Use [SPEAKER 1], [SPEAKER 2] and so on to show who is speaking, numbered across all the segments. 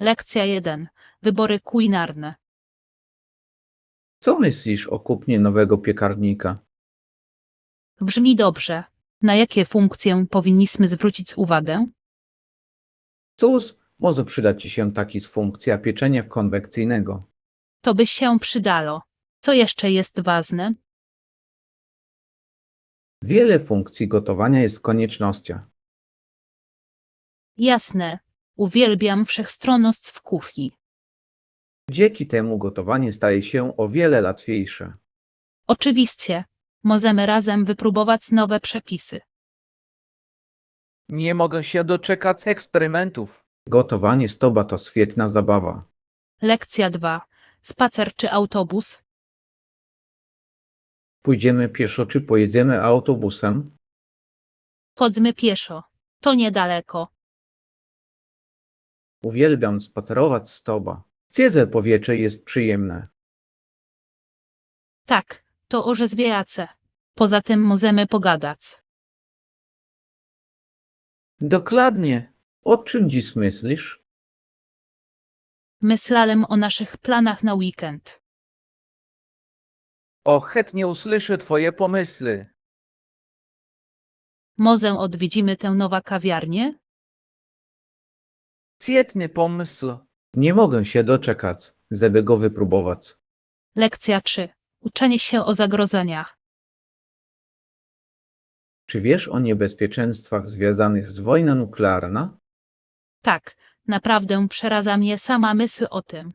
[SPEAKER 1] Lekcja 1. Wybory kulinarne.
[SPEAKER 2] Co myślisz o kupnie nowego piekarnika?
[SPEAKER 1] Brzmi dobrze. Na jakie funkcje powinniśmy zwrócić uwagę?
[SPEAKER 2] Cóż, może przyda Ci się taki z funkcja pieczenia konwekcyjnego.
[SPEAKER 1] To by się przydało. Co jeszcze jest ważne?
[SPEAKER 2] Wiele funkcji gotowania jest koniecznością.
[SPEAKER 1] Jasne. Uwielbiam wszechstronność w kuchni.
[SPEAKER 2] Dzięki temu gotowanie staje się o wiele łatwiejsze.
[SPEAKER 1] Oczywiście. Możemy razem wypróbować nowe przepisy.
[SPEAKER 3] Nie mogę się doczekać eksperymentów.
[SPEAKER 2] Gotowanie z toba to świetna zabawa.
[SPEAKER 1] Lekcja 2. Spacer czy autobus?
[SPEAKER 2] Pójdziemy pieszo czy pojedziemy autobusem?
[SPEAKER 1] Chodźmy pieszo. To niedaleko.
[SPEAKER 2] Uwielbiam spacerować z toba. Świeże powietrze jest przyjemne.
[SPEAKER 1] Tak, to orzeźwiające. Poza tym możemy pogadać.
[SPEAKER 2] Dokładnie. O czym dziś myślisz?
[SPEAKER 1] Myślałem o naszych planach na weekend.
[SPEAKER 3] O, chętnie usłyszę twoje pomysły.
[SPEAKER 1] Może odwiedzimy tę nową kawiarnię?
[SPEAKER 3] Świetny pomysł.
[SPEAKER 2] Nie mogę się doczekać, żeby go wypróbować.
[SPEAKER 1] Lekcja 3. Uczenie się o zagrożeniach.
[SPEAKER 2] Czy wiesz o niebezpieczeństwach związanych z wojną nuklearną?
[SPEAKER 1] Tak, naprawdę przeraża mnie sama myśl o tym.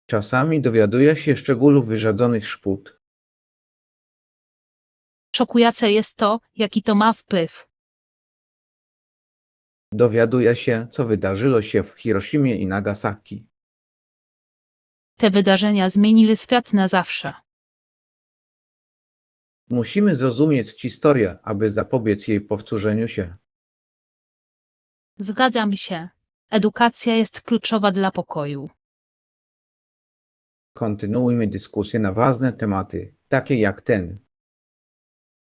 [SPEAKER 2] Czasami dowiaduję się szczegółów wyrzadzonych szkód.
[SPEAKER 1] Szokujące jest to, jaki to ma wpływ.
[SPEAKER 2] Dowiaduję się, co wydarzyło się w Hiroshimie i Nagasaki.
[SPEAKER 1] Te wydarzenia zmieniły świat na zawsze.
[SPEAKER 2] Musimy zrozumieć historię, aby zapobiec jej powtórzeniu się.
[SPEAKER 1] Zgadzam się. Edukacja jest kluczowa dla pokoju.
[SPEAKER 2] Kontynuujmy dyskusję na ważne tematy, takie jak ten.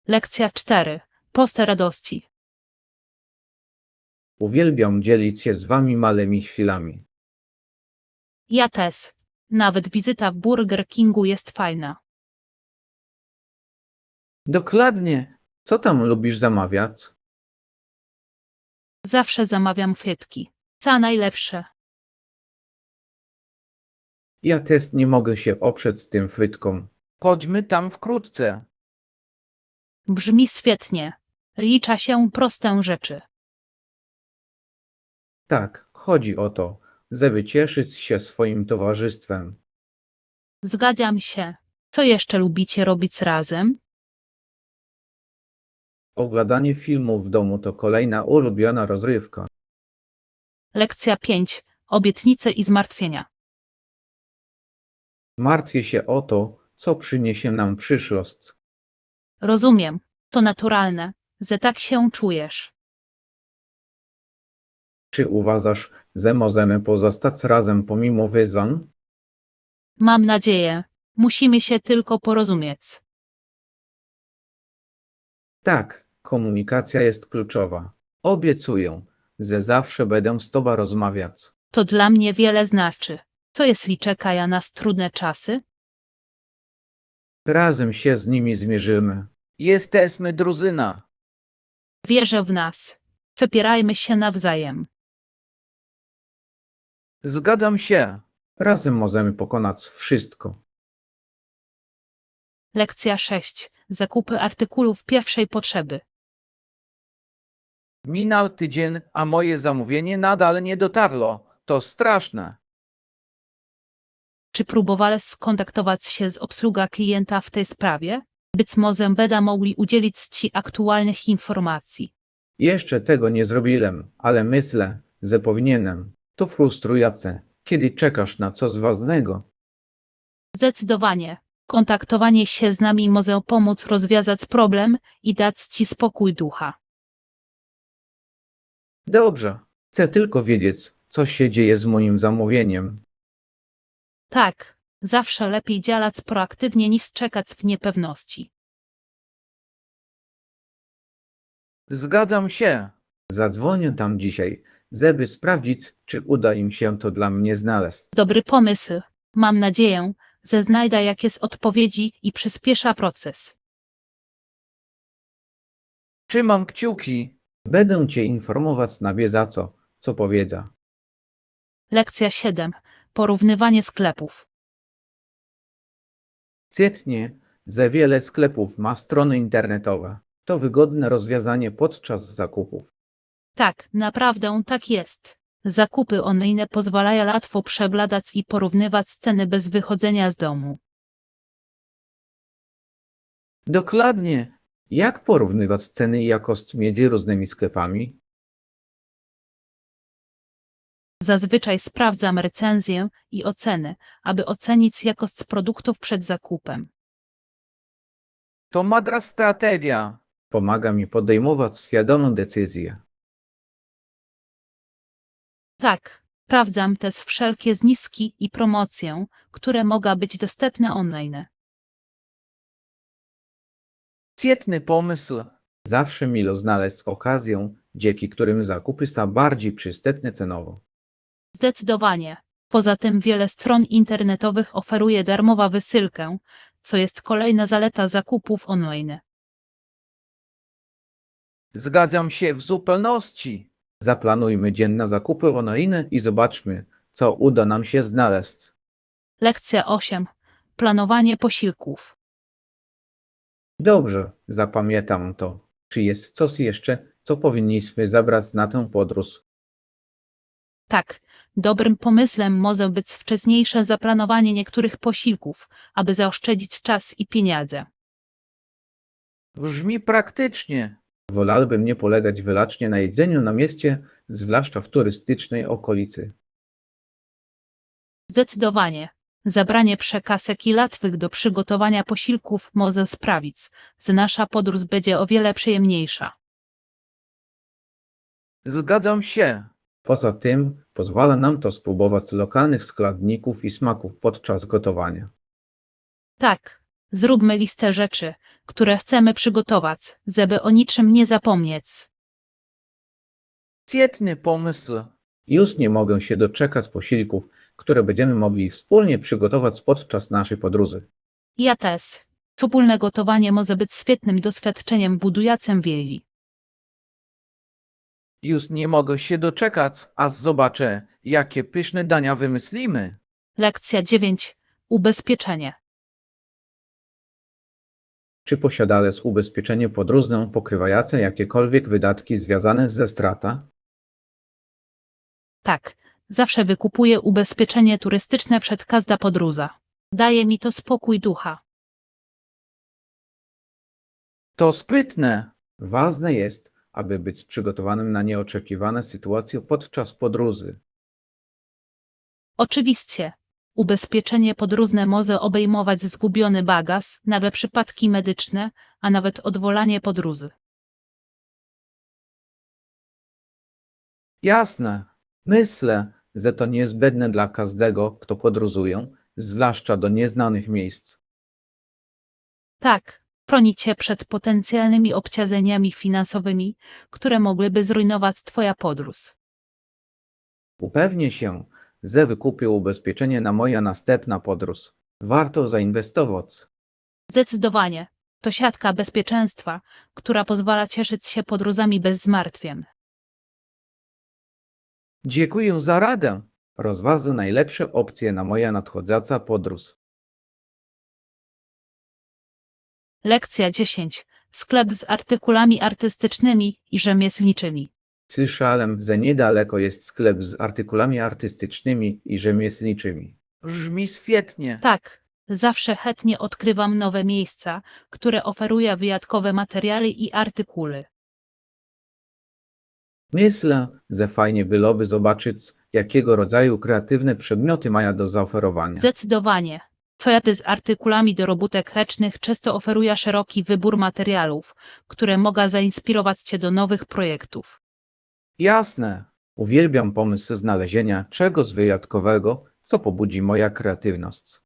[SPEAKER 1] Lekcja 4. Proste radości.
[SPEAKER 2] Uwielbiam dzielić się z wami małymi chwilami.
[SPEAKER 1] Ja też. Nawet wizyta w Burger Kingu jest fajna.
[SPEAKER 2] Dokładnie. Co tam lubisz zamawiać?
[SPEAKER 1] Zawsze zamawiam frytki. Co najlepsze.
[SPEAKER 2] Ja też nie mogę się oprzeć z tym frytką.
[SPEAKER 3] Chodźmy tam wkrótce.
[SPEAKER 1] Brzmi świetnie. Licza się proste rzeczy.
[SPEAKER 2] Tak, chodzi o to, żeby cieszyć się swoim towarzystwem.
[SPEAKER 1] Zgadzam się. Co jeszcze lubicie robić razem?
[SPEAKER 2] Oglądanie filmów w domu to kolejna ulubiona rozrywka.
[SPEAKER 1] Lekcja 5. Obietnice i zmartwienia.
[SPEAKER 2] Martwię się o to, co przyniesie nam przyszłość.
[SPEAKER 1] Rozumiem. To naturalne, że tak się czujesz.
[SPEAKER 2] Czy uważasz, że możemy pozostać razem pomimo wyzwań?
[SPEAKER 1] Mam nadzieję. Musimy się tylko porozumieć.
[SPEAKER 2] Tak, komunikacja jest kluczowa. Obiecuję, że zawsze będę z tobą rozmawiać.
[SPEAKER 1] To dla mnie wiele znaczy. Co jeśli czekają nas trudne czasy?
[SPEAKER 2] Razem się z nimi zmierzymy.
[SPEAKER 3] Jesteśmy drużyna.
[SPEAKER 1] Wierzę w nas. Wspierajmy się nawzajem.
[SPEAKER 3] Zgadzam się.
[SPEAKER 2] Razem możemy pokonać wszystko.
[SPEAKER 1] Lekcja 6. Zakupy artykułów pierwszej potrzeby.
[SPEAKER 3] Minął tydzień, a moje zamówienie nadal nie dotarło. To straszne.
[SPEAKER 1] Czy próbowałeś skontaktować się z obsługą klienta w tej sprawie? Być może będą mogli udzielić Ci aktualnych informacji.
[SPEAKER 2] Jeszcze tego nie zrobiłem, ale myślę, że powinienem. To frustrujące, kiedy czekasz na coś ważnego.
[SPEAKER 1] Zdecydowanie. Kontaktowanie się z nami może pomóc rozwiązać problem i dać Ci spokój ducha.
[SPEAKER 2] Dobrze, chcę tylko wiedzieć, co się dzieje z moim zamówieniem.
[SPEAKER 1] Tak, zawsze lepiej działać proaktywnie niż czekać w niepewności.
[SPEAKER 3] Zgadzam się.
[SPEAKER 2] Zadzwonię tam dzisiaj, żeby sprawdzić, czy uda im się to dla mnie znaleźć.
[SPEAKER 1] Dobry pomysł. Mam nadzieję, że znajdę jakieś odpowiedzi i przyspiesza proces.
[SPEAKER 3] Trzymam kciuki.
[SPEAKER 2] Będę cię informować na bieżąco, co powiedza.
[SPEAKER 1] Lekcja 7. Porównywanie sklepów.
[SPEAKER 2] Świetnie, że wiele sklepów ma strony internetowe. To wygodne rozwiązanie podczas zakupów.
[SPEAKER 1] Tak, naprawdę tak jest. Zakupy online pozwalają łatwo przeglądać i porównywać ceny bez wychodzenia z domu.
[SPEAKER 2] Dokładnie. Jak porównywać ceny i jakość między różnymi sklepami?
[SPEAKER 1] Zazwyczaj sprawdzam recenzję i oceny, aby ocenić jakość produktów przed zakupem.
[SPEAKER 3] To mądra strategia.
[SPEAKER 2] Pomaga mi podejmować świadomą decyzję.
[SPEAKER 1] Tak, sprawdzam też wszelkie zniżki i promocje, które mogą być dostępne online.
[SPEAKER 3] Świetny pomysł.
[SPEAKER 2] Zawsze milo znaleźć okazję, dzięki którym zakupy są bardziej przystępne cenowo.
[SPEAKER 1] Zdecydowanie. Poza tym wiele stron internetowych oferuje darmową wysyłkę, co jest kolejna zaleta zakupów online.
[SPEAKER 3] Zgadzam się w zupełności.
[SPEAKER 2] Zaplanujmy dzień na zakupy online i zobaczmy, co uda nam się znaleźć.
[SPEAKER 1] Lekcja 8. Planowanie posiłków.
[SPEAKER 2] Dobrze, zapamiętam to. Czy jest coś jeszcze, co powinniśmy zabrać na tę podróż?
[SPEAKER 1] Tak, dobrym pomysłem może być wcześniejsze zaplanowanie niektórych posiłków, aby zaoszczędzić czas i pieniądze.
[SPEAKER 3] Brzmi praktycznie.
[SPEAKER 2] Wolałbym nie polegać wyłącznie na jedzeniu na mieście, zwłaszcza w turystycznej okolicy.
[SPEAKER 1] Zdecydowanie. Zabranie przekąsek i łatwych do przygotowania posiłków może sprawić, że nasza podróż będzie o wiele przyjemniejsza.
[SPEAKER 3] Zgadzam się.
[SPEAKER 2] Poza tym pozwala nam to spróbować lokalnych składników i smaków podczas gotowania.
[SPEAKER 1] Tak, zróbmy listę rzeczy, które chcemy przygotować, żeby o niczym nie zapomnieć.
[SPEAKER 3] Świetny pomysł.
[SPEAKER 2] Już nie mogę się doczekać posiłków, które będziemy mogli wspólnie przygotować podczas naszej podróży.
[SPEAKER 1] Ja też. Wspólne gotowanie może być świetnym doświadczeniem budującym więzi.
[SPEAKER 3] Już nie mogę się doczekać, aż zobaczę, jakie pyszne dania wymyślimy.
[SPEAKER 1] Lekcja 9. Ubezpieczenie.
[SPEAKER 2] Czy posiadałeś ubezpieczenie podróżne pokrywające jakiekolwiek wydatki związane ze stratą?
[SPEAKER 1] Tak, zawsze wykupuję ubezpieczenie turystyczne przed każdą podróżą. Daje mi to spokój ducha.
[SPEAKER 3] To sprytne.
[SPEAKER 2] Ważne jest, aby być przygotowanym na nieoczekiwane sytuacje podczas podróży.
[SPEAKER 1] Oczywiście, ubezpieczenie podróżne może obejmować zgubiony bagaż, nagłe przypadki medyczne, a nawet odwołanie podróży.
[SPEAKER 3] Jasne.
[SPEAKER 2] Myślę, że to niezbędne dla każdego, kto podróżuje, zwłaszcza do nieznanych miejsc.
[SPEAKER 1] Tak, chroni cię przed potencjalnymi obciążeniami finansowymi, które mogłyby zrujnować twoja podróż.
[SPEAKER 2] Upewnię się, że wykupię ubezpieczenie na moja następna podróż. Warto zainwestować.
[SPEAKER 1] Zdecydowanie, to siatka bezpieczeństwa, która pozwala cieszyć się podróżami bez zmartwień.
[SPEAKER 3] Dziękuję za radę.
[SPEAKER 2] Rozważę najlepsze opcje na moja nadchodząca podróż.
[SPEAKER 1] Lekcja 10. Sklep z artykułami artystycznymi i rzemieślniczymi.
[SPEAKER 2] Słyszałem, że niedaleko jest sklep z artykułami artystycznymi i rzemieślniczymi.
[SPEAKER 3] Brzmi świetnie.
[SPEAKER 1] Tak, zawsze chętnie odkrywam nowe miejsca, które oferują wyjątkowe materiały i artykuły.
[SPEAKER 2] Myślę, że fajnie byłoby zobaczyć, jakiego rodzaju kreatywne przedmioty mają do zaoferowania.
[SPEAKER 1] Zdecydowanie. Sklepy z artykułami do robótek ręcznych często oferują szeroki wybór materiałów, które mogą zainspirować Cię do nowych projektów.
[SPEAKER 3] Jasne.
[SPEAKER 2] Uwielbiam pomysł znalezienia czegoś wyjątkowego, co pobudzi moja kreatywność.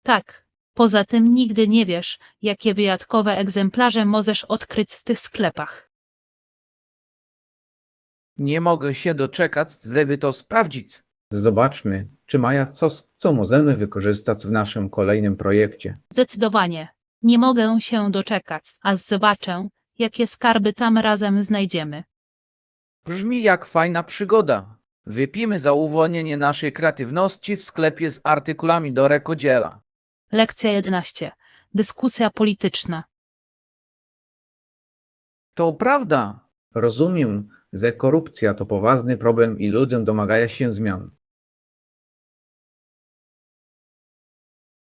[SPEAKER 1] Tak, poza tym nigdy nie wiesz, jakie wyjątkowe egzemplarze możesz odkryć w tych sklepach.
[SPEAKER 3] Nie mogę się doczekać, żeby to sprawdzić.
[SPEAKER 2] Zobaczmy, czy mają coś, co możemy wykorzystać w naszym kolejnym projekcie.
[SPEAKER 1] Zdecydowanie. Nie mogę się doczekać, aż zobaczę, jakie skarby tam razem znajdziemy.
[SPEAKER 3] Brzmi jak fajna przygoda. Wypijmy za uwolnienie naszej kreatywności w sklepie z artykułami do rękodzieła.
[SPEAKER 1] Lekcja 11. Dyskusja polityczna.
[SPEAKER 3] To prawda.
[SPEAKER 2] Rozumiem, że korupcja to poważny problem i ludziom domagają się zmian.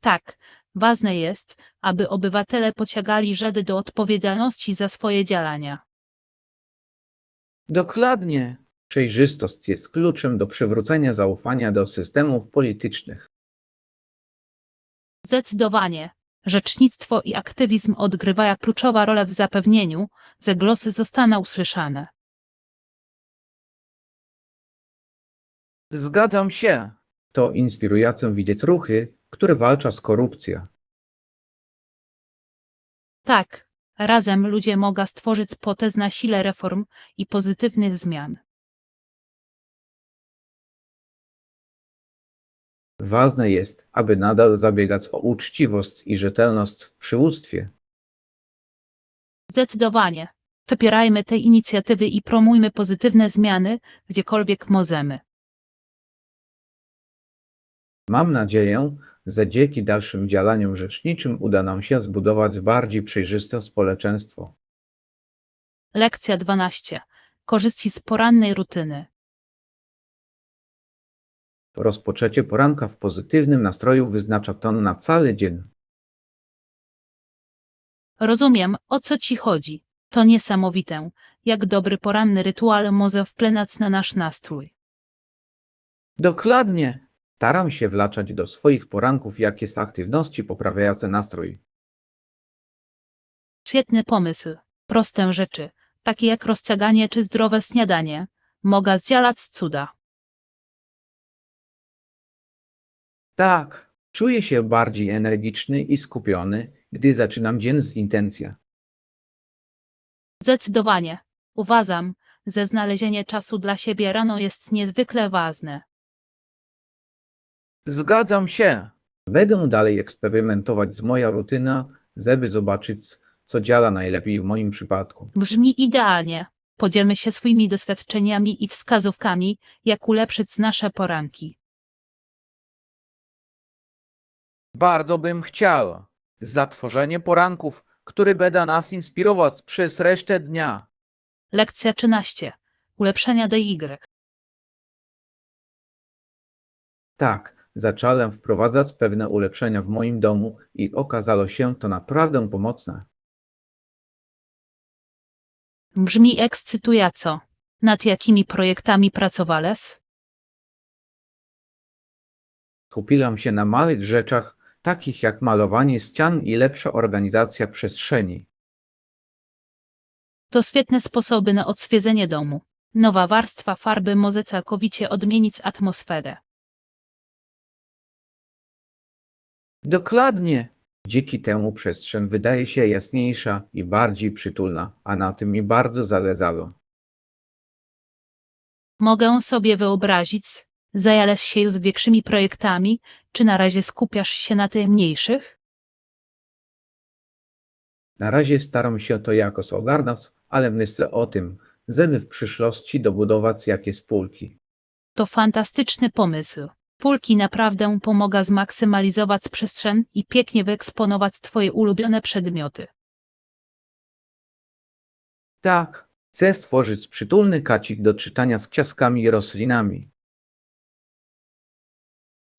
[SPEAKER 1] Tak, ważne jest, aby obywatele pociągali Rady do odpowiedzialności za swoje działania.
[SPEAKER 3] Dokładnie.
[SPEAKER 2] Przejrzystość jest kluczem do przywrócenia zaufania do systemów politycznych.
[SPEAKER 1] Zdecydowanie. Rzecznictwo i aktywizm odgrywają kluczową rolę w zapewnieniu, że głosy zostaną usłyszane.
[SPEAKER 3] Zgadzam się.
[SPEAKER 2] To inspirujące widzieć ruchy, które walczą z korupcją.
[SPEAKER 1] Tak, razem ludzie mogą stworzyć potęż na sile reform i pozytywnych zmian.
[SPEAKER 2] Ważne jest, aby nadal zabiegać o uczciwość i rzetelność w przywództwie.
[SPEAKER 1] Zdecydowanie. Popierajmy te inicjatywy i promujmy pozytywne zmiany, gdziekolwiek możemy.
[SPEAKER 2] Mam nadzieję, że dzięki dalszym działaniom rzeczniczym uda nam się zbudować bardziej przejrzyste społeczeństwo.
[SPEAKER 1] Lekcja 12. Korzyści z porannej rutyny.
[SPEAKER 2] Rozpoczęcie poranka w pozytywnym nastroju wyznacza ton na cały dzień.
[SPEAKER 1] Rozumiem, o co ci chodzi. To niesamowite, jak dobry poranny rytuał może wpłynąć na nasz nastrój.
[SPEAKER 3] Dokładnie.
[SPEAKER 2] Staram się wlaczać do swoich poranków jakieś aktywności poprawiające nastrój.
[SPEAKER 1] Świetny pomysł. Proste rzeczy, takie jak rozciąganie czy zdrowe śniadanie, mogą zdziałać cuda.
[SPEAKER 2] Tak, czuję się bardziej energiczny i skupiony, gdy zaczynam dzień z intencją.
[SPEAKER 1] Zdecydowanie. Uważam, że znalezienie czasu dla siebie rano jest niezwykle ważne.
[SPEAKER 3] Zgadzam się.
[SPEAKER 2] Będę dalej eksperymentować z moją rutyną, żeby zobaczyć, co działa najlepiej w moim przypadku.
[SPEAKER 1] Brzmi idealnie. Podzielmy się swoimi doświadczeniami i wskazówkami, jak ulepszyć nasze poranki.
[SPEAKER 3] Bardzo bym chciał. Za tworzenie poranków, który będą nas inspirować przez resztę dnia.
[SPEAKER 1] Lekcja 13. Ulepszenia DY.
[SPEAKER 2] Tak, zacząłem wprowadzać pewne ulepszenia w moim domu i okazało się to naprawdę pomocne.
[SPEAKER 1] Brzmi ekscytująco. Nad jakimi projektami pracowałeś?
[SPEAKER 2] Skupiłem się na małych rzeczach, takich jak malowanie ścian i lepsza organizacja przestrzeni.
[SPEAKER 1] To świetne sposoby na odświeżenie domu. Nowa warstwa farby może całkowicie odmienić atmosferę.
[SPEAKER 3] Dokładnie.
[SPEAKER 2] Dzięki temu przestrzeń wydaje się jasniejsza i bardziej przytulna, a na tym mi bardzo zależało.
[SPEAKER 1] Mogę sobie wyobrazić, zająłeś się już większymi projektami, czy na razie skupiasz się na tych mniejszych?
[SPEAKER 2] Na razie staram się to jakoś ogarnąć, ale myślę o tym, żeby w przyszłości dobudować jakieś spółki.
[SPEAKER 1] To fantastyczny pomysł. Pulki naprawdę pomogą zmaksymalizować przestrzeń i pięknie wyeksponować Twoje ulubione przedmioty.
[SPEAKER 2] Tak, chcę stworzyć przytulny kacik do czytania z kwiatkami i roślinami.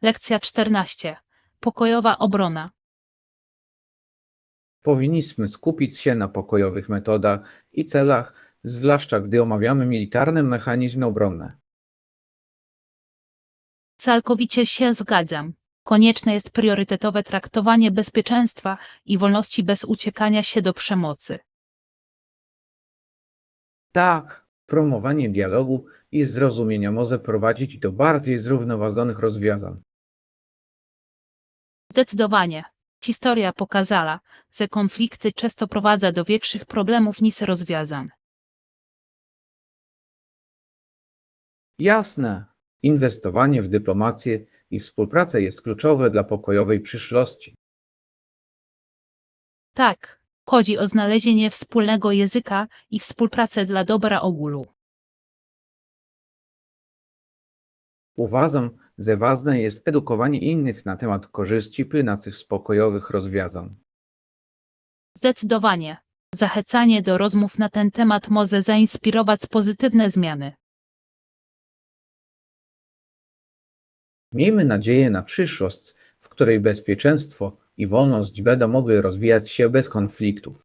[SPEAKER 1] Lekcja 14. Pokojowa obrona.
[SPEAKER 2] Powinniśmy skupić się na pokojowych metodach i celach, zwłaszcza gdy omawiamy militarne mechanizmy obronne.
[SPEAKER 1] Całkowicie się zgadzam. Konieczne jest priorytetowe traktowanie bezpieczeństwa i wolności bez uciekania się do przemocy.
[SPEAKER 2] Tak, promowanie dialogu i zrozumienia może prowadzić do bardziej zrównoważonych rozwiązań.
[SPEAKER 1] Zdecydowanie. Historia pokazała, że konflikty często prowadzą do większych problemów niż rozwiązań.
[SPEAKER 2] Jasne, inwestowanie w dyplomację i współpracę jest kluczowe dla pokojowej przyszłości.
[SPEAKER 1] Tak, chodzi o znalezienie wspólnego języka i współpracę dla dobra ogólu.
[SPEAKER 2] Uważam, że ważne jest edukowanie innych na temat korzyści płynących z pokojowych rozwiązań.
[SPEAKER 1] Zdecydowanie. Zachęcanie do rozmów na ten temat może zainspirować pozytywne zmiany.
[SPEAKER 2] Miejmy nadzieję na przyszłość, w której bezpieczeństwo i wolność będą mogły rozwijać się bez konfliktów.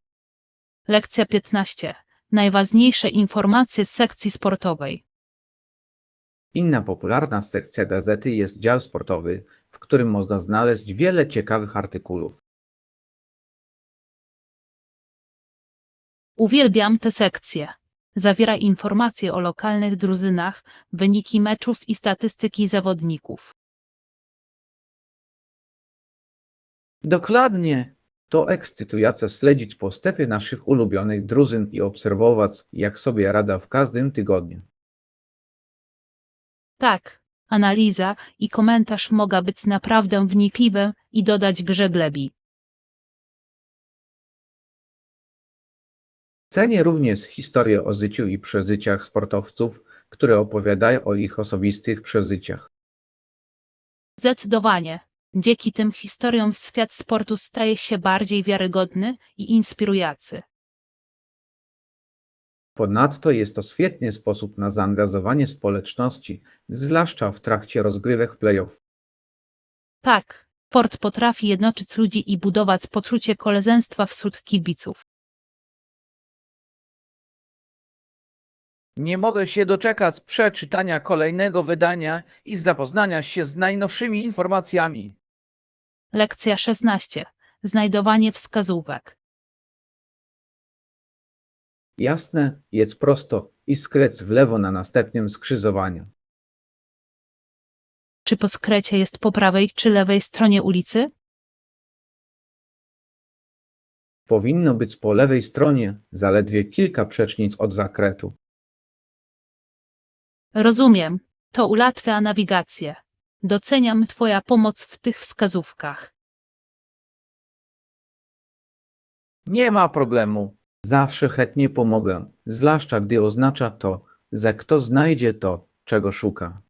[SPEAKER 1] Lekcja 15. Najważniejsze informacje z sekcji sportowej.
[SPEAKER 2] Inna popularna sekcja gazety jest dział sportowy, w którym można znaleźć wiele ciekawych artykułów.
[SPEAKER 1] Uwielbiam tę sekcję. Zawiera informacje o lokalnych drużynach, wyniki meczów i statystyki zawodników.
[SPEAKER 2] Dokładnie! To ekscytujące śledzić postępy naszych ulubionych drużyn i obserwować, jak sobie radzą w każdym tygodniu.
[SPEAKER 1] Tak, analiza i komentarz mogą być naprawdę wnikliwe i dodać grze glębi.
[SPEAKER 2] Cenię również historie o życiu i przeżyciach sportowców, które opowiadają o ich osobistych przeżyciach.
[SPEAKER 1] Zdecydowanie. Dzięki tym historiom świat sportu staje się bardziej wiarygodny i inspirujący.
[SPEAKER 2] Ponadto jest to świetny sposób na zaangażowanie społeczności, zwłaszcza w trakcie rozgrywek play-off.
[SPEAKER 1] Tak, sport potrafi jednoczyć ludzi i budować poczucie koleżeństwa wśród kibiców.
[SPEAKER 3] Nie mogę się doczekać przeczytania kolejnego wydania i zapoznania się z najnowszymi informacjami.
[SPEAKER 1] Lekcja 16. Znajdowanie wskazówek.
[SPEAKER 2] Jasne, jedź prosto i skręć w lewo na następnym skrzyżowaniu.
[SPEAKER 1] Czy po skrecie jest po prawej czy lewej stronie ulicy?
[SPEAKER 2] Powinno być po lewej stronie, zaledwie kilka przecznic od zakrętu.
[SPEAKER 1] Rozumiem. To ułatwia nawigację. Doceniam Twoja pomoc w tych wskazówkach.
[SPEAKER 3] Nie ma problemu.
[SPEAKER 2] Zawsze chętnie pomogę, zwłaszcza gdy oznacza to, że kto znajdzie to, czego szuka.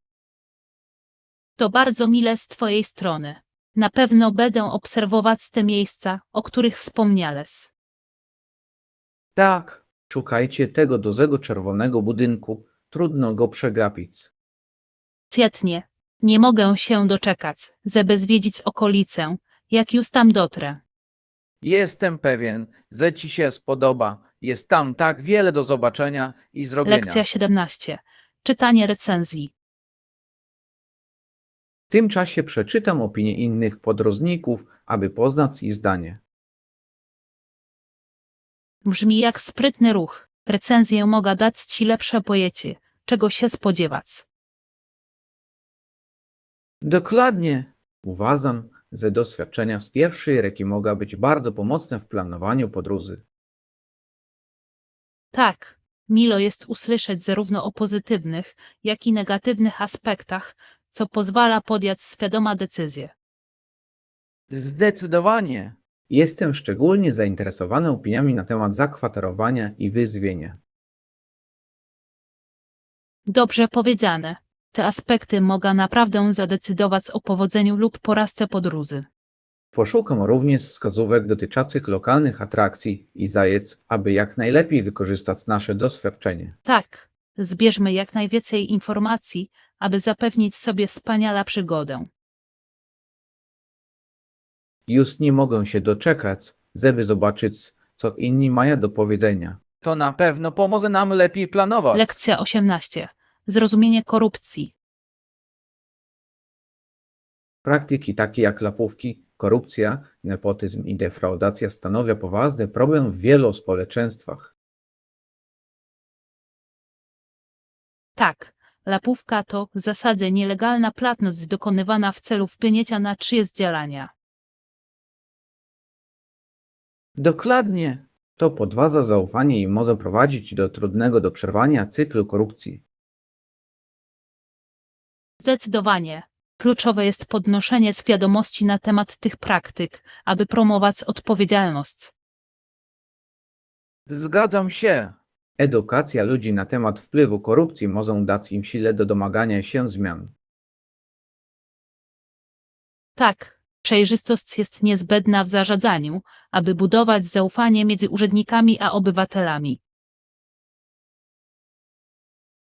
[SPEAKER 1] To bardzo mile z Twojej strony. Na pewno będę obserwować te miejsca, o których wspomniałeś.
[SPEAKER 2] Tak, szukajcie tego dużego czerwonego budynku, trudno go przegapić.
[SPEAKER 1] Świetnie. Nie mogę się doczekać, żeby zwiedzić okolicę, jak już tam dotrę.
[SPEAKER 3] Jestem pewien, że ci się spodoba. Jest tam tak wiele do zobaczenia i zrobienia.
[SPEAKER 1] Lekcja 17. Czytanie recenzji.
[SPEAKER 2] W tym czasie przeczytam opinie innych podróżników, aby poznać ich zdanie.
[SPEAKER 1] Brzmi jak sprytny ruch. Recenzje mogą dać Ci lepsze pojęcie, czego się spodziewać.
[SPEAKER 2] Dokładnie. Uważam, że doświadczenia z pierwszej ręki mogą być bardzo pomocne w planowaniu podróży.
[SPEAKER 1] Tak, milo jest usłyszeć zarówno o pozytywnych, jak i negatywnych aspektach, co pozwala podjąć świadoma decyzję.
[SPEAKER 3] Zdecydowanie.
[SPEAKER 2] Jestem szczególnie zainteresowany opiniami na temat zakwaterowania i wyżywienia.
[SPEAKER 1] Dobrze powiedziane. Te aspekty mogą naprawdę zadecydować o powodzeniu lub porażce podróży.
[SPEAKER 2] Poszukam również wskazówek dotyczących lokalnych atrakcji i zajęć, aby jak najlepiej wykorzystać nasze doświadczenie.
[SPEAKER 1] Tak, zbierzmy jak najwięcej informacji, aby zapewnić sobie wspaniałą przygodę.
[SPEAKER 2] Już nie mogę się doczekać, żeby zobaczyć, co inni mają do powiedzenia.
[SPEAKER 3] To na pewno pomoże nam lepiej planować.
[SPEAKER 1] Lekcja 18. Zrozumienie korupcji.
[SPEAKER 2] Praktyki takie jak łapówki, korupcja, nepotyzm i defraudacja stanowią poważny problem w wielu społeczeństwach.
[SPEAKER 1] Tak, łapówka to w zasadzie nielegalna płatność dokonywana w celu wpłynięcia na czyjeś działania.
[SPEAKER 2] Dokładnie. To podważa zaufanie i może prowadzić do trudnego do przerwania cyklu korupcji.
[SPEAKER 1] Zdecydowanie. Kluczowe jest podnoszenie świadomości na temat tych praktyk, aby promować odpowiedzialność.
[SPEAKER 3] Zgadzam się.
[SPEAKER 2] Edukacja ludzi na temat wpływu korupcji może dać im siłę do domagania się zmian.
[SPEAKER 1] Tak, przejrzystość jest niezbędna w zarządzaniu, aby budować zaufanie między urzędnikami a obywatelami.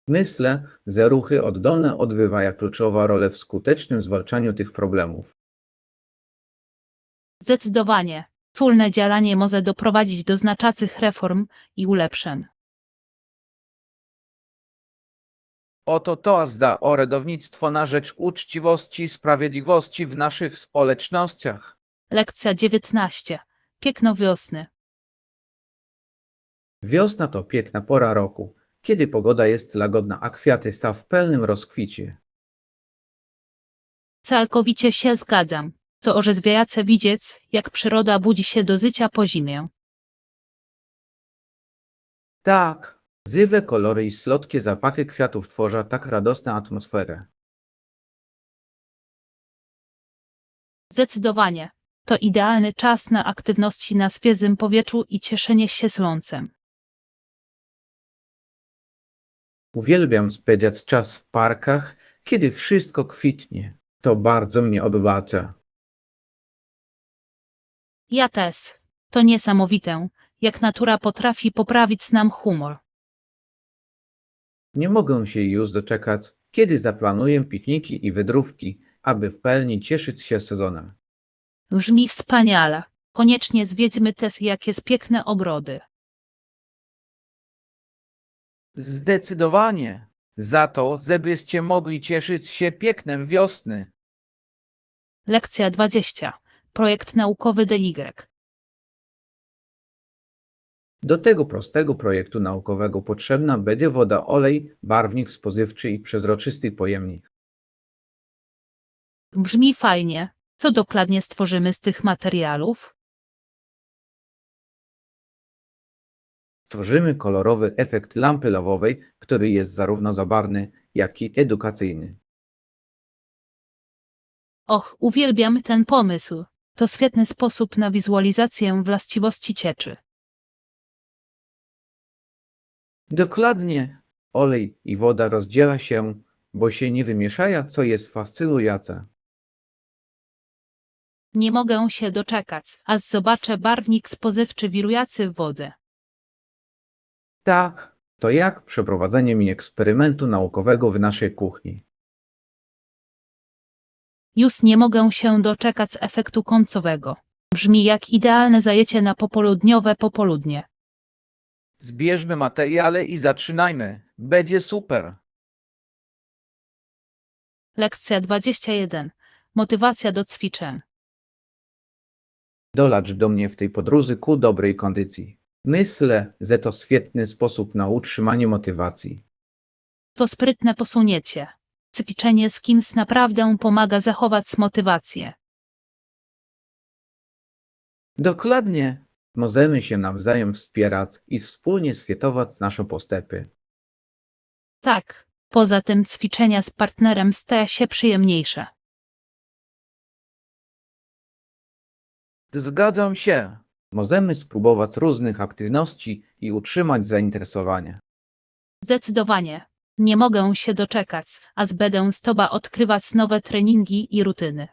[SPEAKER 2] Myślę, że ruchy oddolne odgrywają kluczową rolę w skutecznym zwalczaniu tych problemów.
[SPEAKER 1] Zdecydowanie, wspólne działanie może doprowadzić do znaczących reform i ulepszeń.
[SPEAKER 3] Oto to zda orędownictwo na rzecz uczciwości i sprawiedliwości w naszych społecznościach.
[SPEAKER 1] Lekcja 19. Piękno wiosny.
[SPEAKER 2] Wiosna to piękna pora roku, kiedy pogoda jest łagodna, a kwiaty są w pełnym rozkwicie.
[SPEAKER 1] Całkowicie się zgadzam. To orzeźwiające widzieć, jak przyroda budzi się do życia po zimie.
[SPEAKER 2] Tak, żywe kolory i słodkie zapachy kwiatów tworzą tak radosną atmosferę.
[SPEAKER 1] Zdecydowanie. To idealny czas na aktywności na świeżym powietrzu i cieszenie się słońcem.
[SPEAKER 2] Uwielbiam spędzać czas w parkach, kiedy wszystko kwitnie. To bardzo mnie odbacza.
[SPEAKER 1] Ja też. To niesamowite, jak natura potrafi poprawić nam humor.
[SPEAKER 2] Nie mogę się już doczekać, kiedy zaplanuję pikniki i wędrówki, aby w pełni cieszyć się sezonem.
[SPEAKER 1] Brzmi wspaniale. Koniecznie zwiedźmy też jakieś piękne ogrody.
[SPEAKER 3] Zdecydowanie. Za to, żebyście mogli cieszyć się pięknem wiosny.
[SPEAKER 1] Lekcja 20. Projekt naukowy DY.
[SPEAKER 2] Do tego prostego projektu naukowego potrzebna będzie woda, olej, barwnik spożywczy i przezroczysty pojemnik.
[SPEAKER 1] Brzmi fajnie. Co dokładnie stworzymy z tych materiałów?
[SPEAKER 2] Tworzymy kolorowy efekt lampy lawowej, który jest zarówno zabawny, jak i edukacyjny.
[SPEAKER 1] Och, uwielbiam ten pomysł. To świetny sposób na wizualizację właściwości cieczy.
[SPEAKER 2] Dokładnie. Olej i woda rozdziela się, bo się nie wymieszają, co jest fascynujące.
[SPEAKER 1] Nie mogę się doczekać, aż zobaczę barwnik spożywczy wirujący w wodzie.
[SPEAKER 2] Tak, to jak przeprowadzenie mi eksperymentu naukowego w naszej kuchni.
[SPEAKER 1] Już nie mogę się doczekać efektu końcowego. Brzmi jak idealne zajęcie na popołudniowe popołudnie.
[SPEAKER 3] Zbierzmy materiały i zaczynajmy. Będzie super.
[SPEAKER 1] Lekcja 21. Motywacja do ćwiczeń.
[SPEAKER 2] Dolacz do mnie w tej podróży ku dobrej kondycji. Myślę, że to świetny sposób na utrzymanie motywacji.
[SPEAKER 1] To sprytne posunięcie. Ćwiczenie z kimś naprawdę pomaga zachować motywację.
[SPEAKER 2] Dokładnie. Możemy się nawzajem wspierać i wspólnie świętować nasze postępy.
[SPEAKER 1] Tak, poza tym ćwiczenia z partnerem staje się przyjemniejsze.
[SPEAKER 3] Zgadzam się.
[SPEAKER 2] Możemy spróbować różnych aktywności i utrzymać zainteresowanie.
[SPEAKER 1] Zdecydowanie. Nie mogę się doczekać, aż będę z tobą odkrywać nowe treningi i rutyny.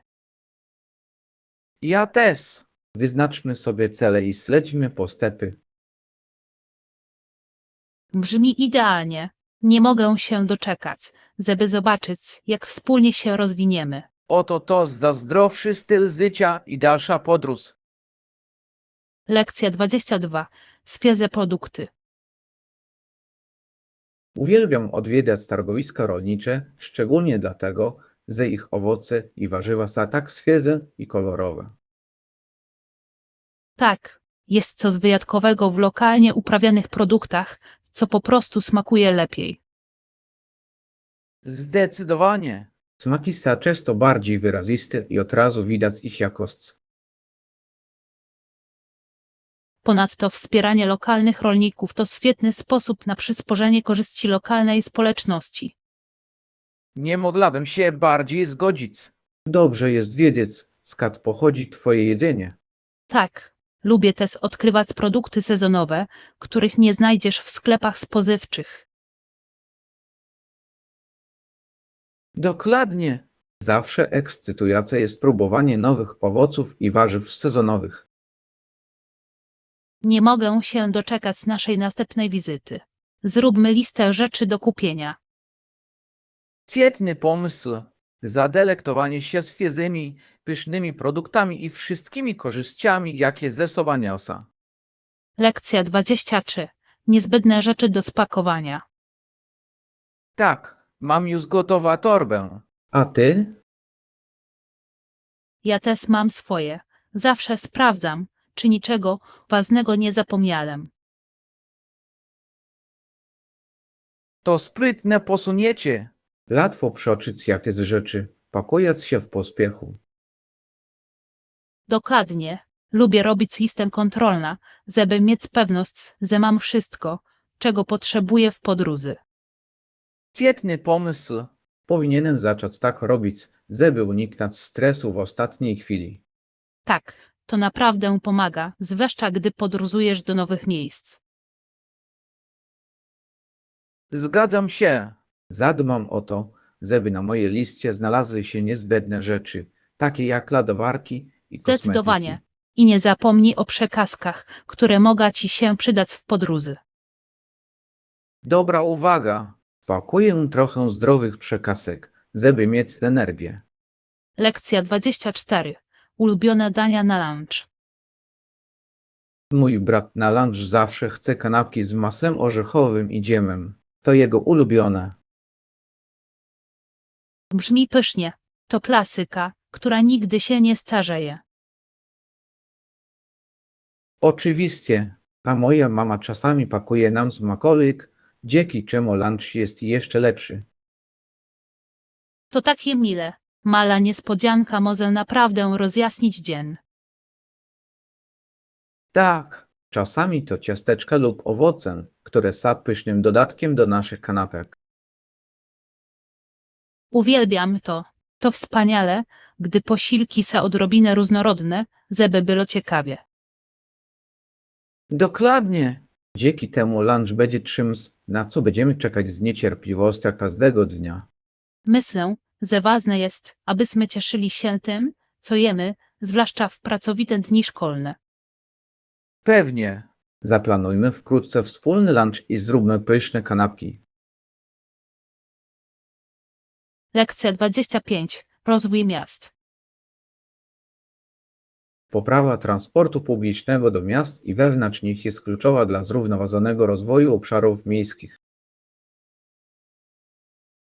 [SPEAKER 3] Ja też.
[SPEAKER 2] Wyznaczmy sobie cele i śledźmy postępy.
[SPEAKER 1] Brzmi idealnie. Nie mogę się doczekać, żeby zobaczyć, jak wspólnie się rozwiniemy.
[SPEAKER 3] Oto to za zdrowszy styl życia i dalsza podróż.
[SPEAKER 1] Lekcja 22. Świeże produkty.
[SPEAKER 2] Uwielbiam odwiedzać targowiska rolnicze, szczególnie dlatego, że ich owoce i warzywa są tak świeże i kolorowe.
[SPEAKER 1] Tak, jest coś wyjątkowego w lokalnie uprawianych produktach, co po prostu smakuje lepiej.
[SPEAKER 3] Zdecydowanie.
[SPEAKER 2] Smaki są często bardziej wyraziste i od razu widać ich jakość.
[SPEAKER 1] Ponadto wspieranie lokalnych rolników to świetny sposób na przysporzenie korzyści lokalnej społeczności.
[SPEAKER 3] Nie mogłabym się bardziej zgodzić.
[SPEAKER 2] Dobrze jest wiedzieć, skąd pochodzi twoje jedzenie.
[SPEAKER 1] Tak, lubię też odkrywać produkty sezonowe, których nie znajdziesz w sklepach spożywczych.
[SPEAKER 2] Dokładnie. Zawsze ekscytujące jest próbowanie nowych owoców i warzyw sezonowych.
[SPEAKER 1] Nie mogę się doczekać naszej następnej wizyty. Zróbmy listę rzeczy do kupienia.
[SPEAKER 3] Świetny pomysł. Zadelektowanie się świeżymi, pysznymi produktami i wszystkimi korzyściami, jakie ze sobą niosą.
[SPEAKER 1] Lekcja 23. Niezbędne rzeczy do spakowania.
[SPEAKER 3] Tak, mam już gotową torbę.
[SPEAKER 2] A ty?
[SPEAKER 1] Ja też mam swoje. Zawsze sprawdzam, czy niczego ważnego nie zapomniałem.
[SPEAKER 3] To sprytne posunięcie.
[SPEAKER 2] Łatwo przeoczyć jakieś rzeczy, pakując się w pospiechu.
[SPEAKER 1] Dokładnie. Lubię robić listę kontrolną, żeby mieć pewność, że mam wszystko, czego potrzebuję w podróży.
[SPEAKER 3] Świetny pomysł.
[SPEAKER 2] Powinienem zacząć tak robić, żeby uniknąć stresu w ostatniej chwili.
[SPEAKER 1] Tak, to naprawdę pomaga, zwłaszcza gdy podróżujesz do nowych miejsc.
[SPEAKER 3] Zgadzam się.
[SPEAKER 2] Zadbam o to, żeby na mojej liście znalazły się niezbędne rzeczy, takie jak ładowarki i kosmetyki.
[SPEAKER 1] Zdecydowanie. I nie zapomnij o przekazkach, które mogą ci się przydać w podróży.
[SPEAKER 3] Dobra uwaga.
[SPEAKER 2] Pakuję trochę zdrowych przekąsek, żeby mieć energię.
[SPEAKER 1] Lekcja 24. Ulubione dania na lunch.
[SPEAKER 2] Mój brat na lunch zawsze chce kanapki z masłem orzechowym i dżemem. To jego ulubione.
[SPEAKER 1] Brzmi pysznie. To klasyka, która nigdy się nie starzeje.
[SPEAKER 2] Oczywiście, a moja mama czasami pakuje nam smakolik, dzięki czemu lunch jest jeszcze lepszy.
[SPEAKER 1] To takie mile. Mała niespodzianka może naprawdę rozjaśnić dzień.
[SPEAKER 2] Tak, czasami to ciasteczka lub owoce, które są pysznym dodatkiem do naszych kanapek.
[SPEAKER 1] Uwielbiam to. To wspaniale, gdy posiłki są odrobinę różnorodne, żeby było ciekawie.
[SPEAKER 2] Dokładnie. Dzięki temu lunch będzie czymś, na co będziemy czekać z niecierpliwością każdego dnia.
[SPEAKER 1] Myślę, że ważne jest, abyśmy cieszyli się tym, co jemy, zwłaszcza w pracowite dni szkolne.
[SPEAKER 3] Pewnie.
[SPEAKER 2] Zaplanujmy wkrótce wspólny lunch i zróbmy pyszne kanapki.
[SPEAKER 1] Lekcja 25. Rozwój miast.
[SPEAKER 2] Poprawa transportu publicznego do miast i wewnątrz nich jest kluczowa dla zrównoważonego rozwoju obszarów miejskich.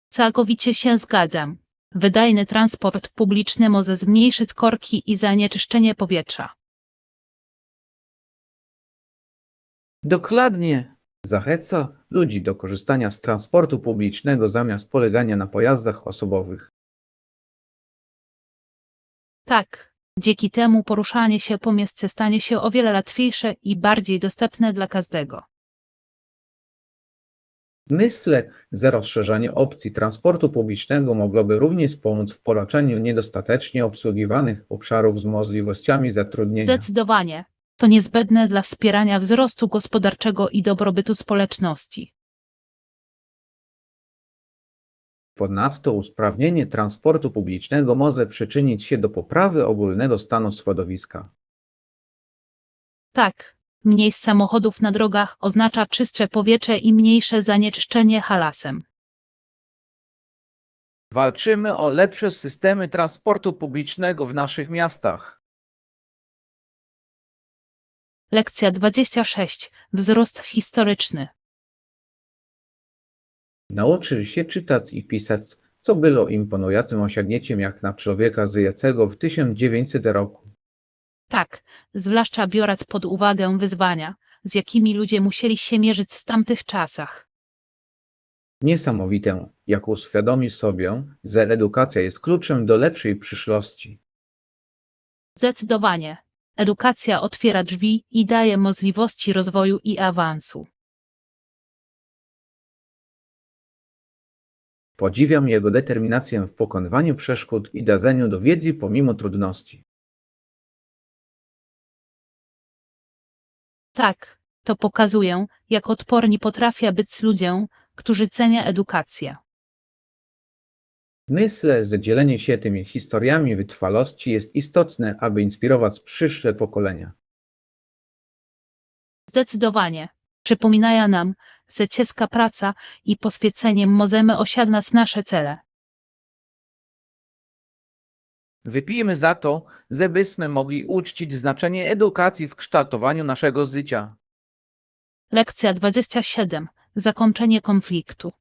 [SPEAKER 1] Całkowicie się zgadzam. Wydajny transport publiczny może zmniejszyć korki i zanieczyszczenie powietrza.
[SPEAKER 2] Dokładnie. Zachęca ludzi do korzystania z transportu publicznego zamiast polegania na pojazdach osobowych.
[SPEAKER 1] Tak, dzięki temu poruszanie się po mieście stanie się o wiele łatwiejsze i bardziej dostępne dla każdego.
[SPEAKER 2] Myślę, że rozszerzanie opcji transportu publicznego mogłoby również pomóc w połączeniu niedostatecznie obsługiwanych obszarów z możliwościami zatrudnienia.
[SPEAKER 1] Zdecydowanie. To niezbędne dla wspierania wzrostu gospodarczego i dobrobytu społeczności.
[SPEAKER 2] Ponadto usprawnienie transportu publicznego może przyczynić się do poprawy ogólnego stanu środowiska.
[SPEAKER 1] Tak, mniej samochodów na drogach oznacza czystsze powietrze i mniejsze zanieczyszczenie halasem.
[SPEAKER 3] Walczymy o lepsze systemy transportu publicznego w naszych miastach.
[SPEAKER 1] Lekcja 26. Wzrost historyczny.
[SPEAKER 2] Nauczyli się czytać i pisać, co było imponującym osiągnięciem jak na człowieka żyjącego w 1900 roku.
[SPEAKER 1] Tak, zwłaszcza biorąc pod uwagę wyzwania, z jakimi ludzie musieli się mierzyć w tamtych czasach.
[SPEAKER 2] Niesamowite, jak uświadomić sobie, że edukacja jest kluczem do lepszej przyszłości.
[SPEAKER 1] Zdecydowanie. Edukacja otwiera drzwi i daje możliwości rozwoju i awansu.
[SPEAKER 2] Podziwiam jego determinację w pokonywaniu przeszkód i dążeniu do wiedzy pomimo trudności.
[SPEAKER 1] Tak, to pokazuje, jak odporni potrafią być ludzie, którzy cenią edukację.
[SPEAKER 2] Myślę, że dzielenie się tymi historiami wytrwałości jest istotne, aby inspirować przyszłe pokolenia.
[SPEAKER 1] Zdecydowanie. Przypominają nam, że ciężka praca i poświęceniem możemy osiągnąć nasze cele.
[SPEAKER 3] Wypijmy za to, żebyśmy mogli uczcić znaczenie edukacji w kształtowaniu naszego życia.
[SPEAKER 1] Lekcja 27. Zakończenie konfliktu.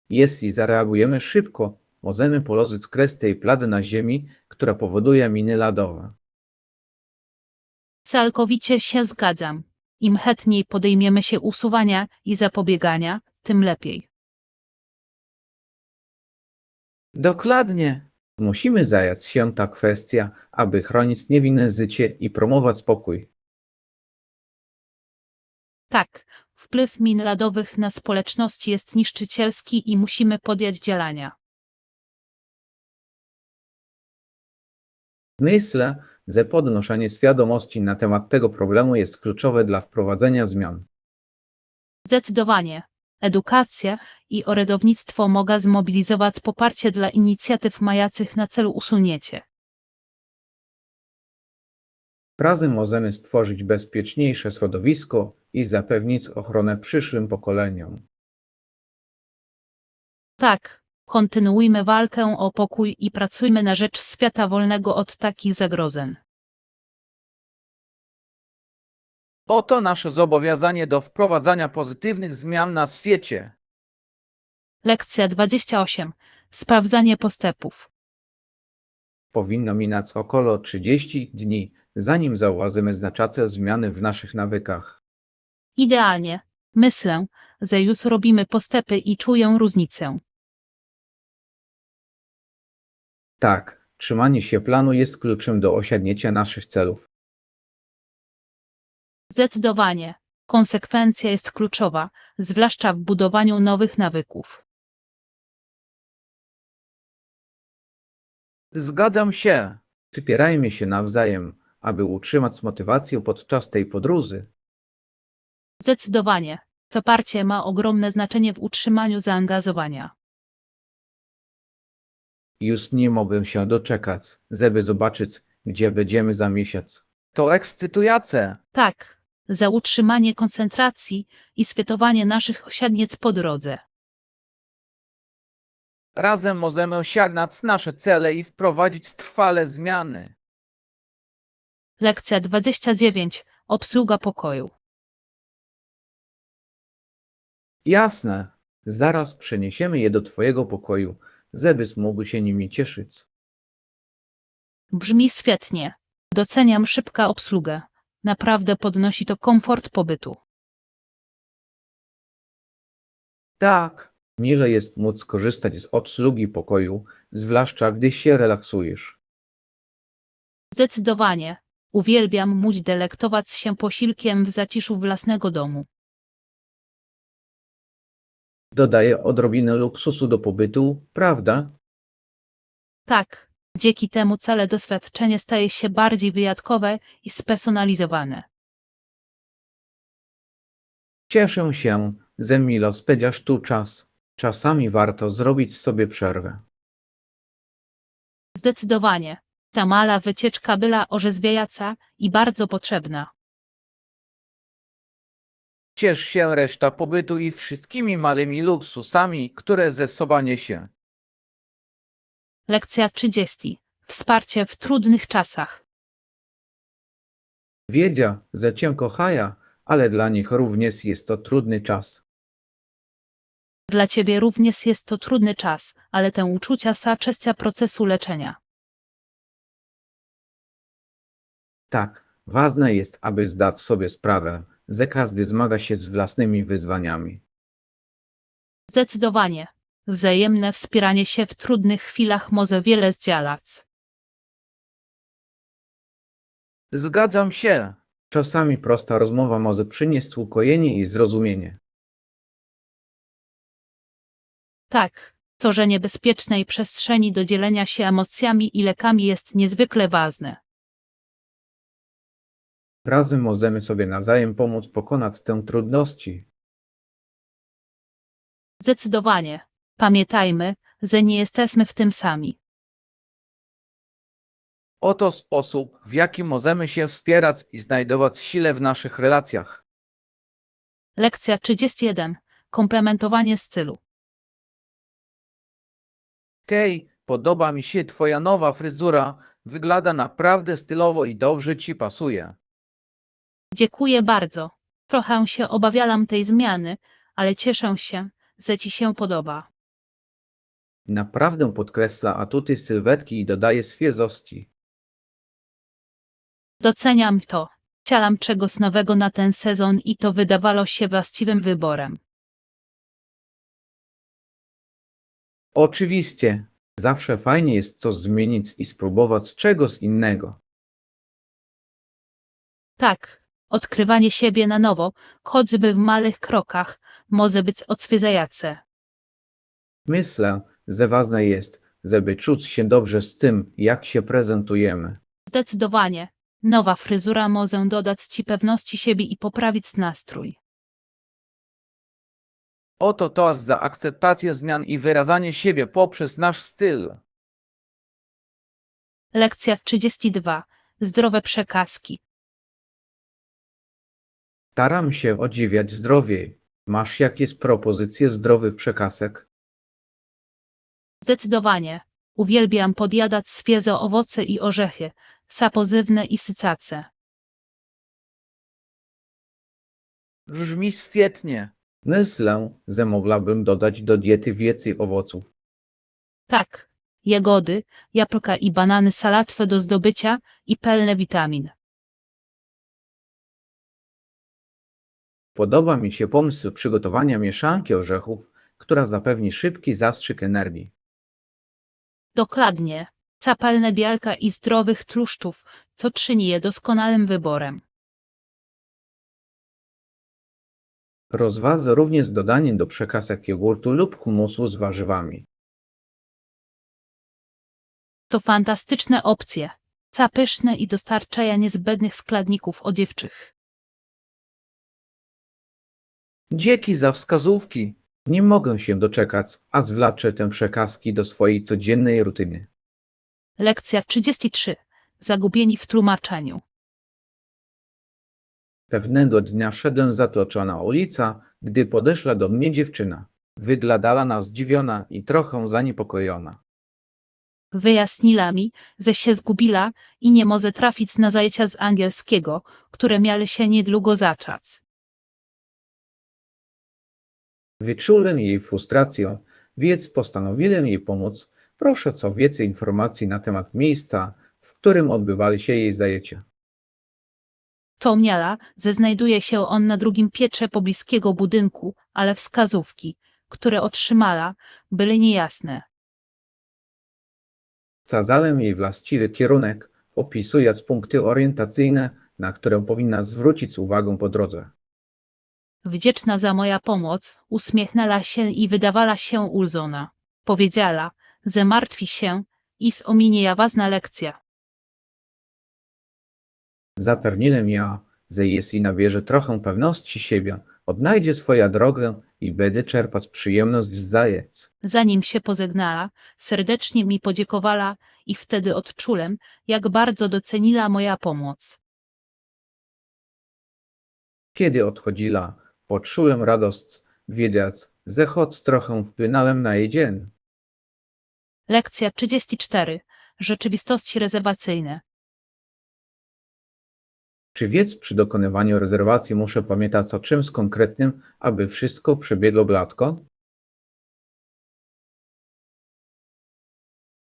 [SPEAKER 2] Jeśli zareagujemy szybko, możemy położyć kres tej pladze na ziemi, która powoduje miny lodowe.
[SPEAKER 1] Całkowicie się zgadzam. Im chętniej podejmiemy się usuwania i zapobiegania, tym lepiej.
[SPEAKER 3] Dokładnie.
[SPEAKER 2] Musimy zająć się ta kwestia, aby chronić niewinne życie i promować spokój.
[SPEAKER 1] Tak, wpływ min lodowych na społeczność jest niszczycielski i musimy podjąć działania.
[SPEAKER 2] Myślę, że podnoszenie świadomości na temat tego problemu jest kluczowe dla wprowadzenia zmian.
[SPEAKER 1] Zdecydowanie. Edukacja i orędownictwo mogą zmobilizować poparcie dla inicjatyw mających na celu usunięcie.
[SPEAKER 2] Razem możemy stworzyć bezpieczniejsze środowisko i zapewnić ochronę przyszłym pokoleniom.
[SPEAKER 1] Tak, kontynuujmy walkę o pokój i pracujmy na rzecz świata wolnego od takich zagrożeń.
[SPEAKER 3] Oto nasze zobowiązanie do wprowadzania pozytywnych zmian na świecie.
[SPEAKER 1] Lekcja 28. Sprawdzanie postępów.
[SPEAKER 2] Powinno minąć około 30 dni, zanim zauważymy znaczące zmiany w naszych nawykach.
[SPEAKER 1] Idealnie. Myślę, że już robimy postępy i czuję różnicę.
[SPEAKER 2] Tak, trzymanie się planu jest kluczem do osiągnięcia naszych celów.
[SPEAKER 1] Zdecydowanie. Konsekwencja jest kluczowa, zwłaszcza w budowaniu nowych nawyków.
[SPEAKER 3] Zgadzam się.
[SPEAKER 2] Wspierajmy się nawzajem, aby utrzymać motywację podczas tej podróży.
[SPEAKER 1] Zdecydowanie. Poparcie ma ogromne znaczenie w utrzymaniu zaangażowania.
[SPEAKER 2] Już nie mogę się doczekać, żeby zobaczyć, gdzie będziemy za miesiąc.
[SPEAKER 3] To ekscytujące.
[SPEAKER 1] Tak, za utrzymanie koncentracji i świętowanie naszych osiągnięć po drodze.
[SPEAKER 3] Razem możemy osiągnąć nasze cele i wprowadzić trwale zmiany.
[SPEAKER 1] Lekcja 29. Obsługa pokoju.
[SPEAKER 2] Jasne, zaraz przeniesiemy je do twojego pokoju, żebyś mógł się nimi cieszyć.
[SPEAKER 1] Brzmi świetnie. Doceniam szybka obsługę. Naprawdę podnosi to komfort pobytu.
[SPEAKER 3] Tak.
[SPEAKER 2] Mile jest móc korzystać z obsługi pokoju, zwłaszcza gdy się relaksujesz.
[SPEAKER 1] Zdecydowanie. Uwielbiam móc delektować się posiłkiem w zaciszu własnego domu.
[SPEAKER 2] Dodaje odrobinę luksusu do pobytu, prawda?
[SPEAKER 1] Tak, dzięki temu całe doświadczenie staje się bardziej wyjątkowe i spersonalizowane.
[SPEAKER 2] Cieszę się, że milo spędzasz tu czas. Czasami warto zrobić sobie przerwę.
[SPEAKER 1] Zdecydowanie. Ta mała wycieczka była orzeźwiająca i bardzo potrzebna.
[SPEAKER 3] Ciesz się reszta pobytu i wszystkimi małymi luksusami, które ze sobą niesie.
[SPEAKER 1] Lekcja 30. Wsparcie w trudnych czasach.
[SPEAKER 2] Wiedzia, że cię kochają, ale dla nich również jest to trudny czas.
[SPEAKER 1] Dla ciebie również jest to trudny czas, ale te uczucia są częścią procesu leczenia.
[SPEAKER 2] Tak, ważne jest, aby zdać sobie sprawę, że każdy zmaga się z własnymi wyzwaniami.
[SPEAKER 1] Zdecydowanie. Wzajemne wspieranie się w trudnych chwilach może wiele zdziałać.
[SPEAKER 3] Zgadzam się.
[SPEAKER 2] Czasami prosta rozmowa może przynieść ukojenie i zrozumienie.
[SPEAKER 1] Tak, tworzenie bezpiecznej przestrzeni do dzielenia się emocjami i lekami jest niezwykle ważne.
[SPEAKER 2] Razem możemy sobie nawzajem pomóc pokonać tę trudności.
[SPEAKER 1] Zdecydowanie. Pamiętajmy, że nie jesteśmy w tym sami.
[SPEAKER 3] Oto sposób, w jaki możemy się wspierać i znajdować siłę w naszych relacjach.
[SPEAKER 1] Lekcja 31. Komplementowanie stylu.
[SPEAKER 3] Hej, podoba mi się twoja nowa fryzura. Wygląda naprawdę stylowo i dobrze ci pasuje.
[SPEAKER 1] Dziękuję bardzo. Trochę się obawiałam tej zmiany, ale cieszę się, że ci się podoba.
[SPEAKER 2] Naprawdę podkreśla atuty sylwetki i dodaje świeżości.
[SPEAKER 1] Doceniam to. Chciałam czegoś nowego na ten sezon i to wydawało się właściwym wyborem.
[SPEAKER 2] Oczywiście, zawsze fajnie jest coś zmienić i spróbować czegoś innego.
[SPEAKER 1] Tak, odkrywanie siebie na nowo, choćby w małych krokach, może być odświeżające.
[SPEAKER 2] Myślę, że ważne jest, żeby czuć się dobrze z tym, jak się prezentujemy.
[SPEAKER 1] Zdecydowanie. Nowa fryzura może dodać ci pewności siebie i poprawić nastrój.
[SPEAKER 3] Oto czas za akceptację zmian i wyrażanie siebie poprzez nasz styl.
[SPEAKER 1] Lekcja 32. Zdrowe przekazki.
[SPEAKER 2] Staram się odżywiać zdrowiej. Masz jakieś propozycje zdrowych przekąsek?
[SPEAKER 1] Zdecydowanie. Uwielbiam podjadać świeże owoce i orzechy, sapozywne i sycace.
[SPEAKER 3] Brzmi świetnie.
[SPEAKER 2] Myślę, że mogłabym dodać do diety więcej owoców.
[SPEAKER 1] Tak, jagody, jabłka i banany są łatwe do zdobycia i pełne witamin.
[SPEAKER 2] Podoba mi się pomysł przygotowania mieszanki orzechów, która zapewni szybki zastrzyk energii.
[SPEAKER 1] Dokładnie. Są pełne białka i zdrowych tłuszczów, co czyni je doskonałym wyborem.
[SPEAKER 2] Rozważę również dodanie do przekąsek jogurtu lub humusu z warzywami.
[SPEAKER 1] To fantastyczne opcje. Są pyszne i dostarczają niezbędnych składników odżywczych.
[SPEAKER 2] Dzięki za wskazówki. Nie mogę się doczekać, a zwlaczę tę przekąski do swojej codziennej rutyny.
[SPEAKER 1] Lekcja 33. Zagubieni w tłumaczeniu.
[SPEAKER 2] Pewnego dnia szedłem zatłoczona ulica, gdy podeszła do mnie dziewczyna. Wyglądała na zdziwiona i trochę zaniepokojona.
[SPEAKER 1] Wyjaśniła mi, że się zgubiła i nie może trafić na zajęcia z angielskiego, które miały się niedługo zacząć.
[SPEAKER 2] Wyczułem jej frustrację, więc postanowiłem jej pomóc, prosząc o więcej informacji na temat miejsca, w którym odbywały się jej zajęcia.
[SPEAKER 1] Wspomniała, że znajduje się on na drugim piętrze pobliskiego budynku, ale wskazówki, które otrzymała, były niejasne.
[SPEAKER 2] Wskazałem jej właściwy kierunek, opisując punkty orientacyjne, na które powinna zwrócić uwagę po drodze.
[SPEAKER 1] Wdzięczna za moją pomoc, uśmiechnęła się i wydawała się ulżona. Powiedziała, że martwi się i ominie ważna lekcja.
[SPEAKER 2] Zapewniłem ją, że jeśli nabierze trochę pewności siebie, odnajdzie swoją drogę i będzie czerpać przyjemność z zajęć.
[SPEAKER 1] Zanim się pożegnała, serdecznie mi podziękowała i wtedy odczułem, jak bardzo doceniła moja pomoc.
[SPEAKER 2] Kiedy odchodziła, poczułem radość, wiedząc, że choć trochę wpłynąłem na jej dzień.
[SPEAKER 1] Lekcja 34. Rzeczywistości rezerwacyjne.
[SPEAKER 2] Czy wiec przy dokonywaniu rezerwacji muszę pamiętać o czymś konkretnym, aby wszystko przebiegło gładko?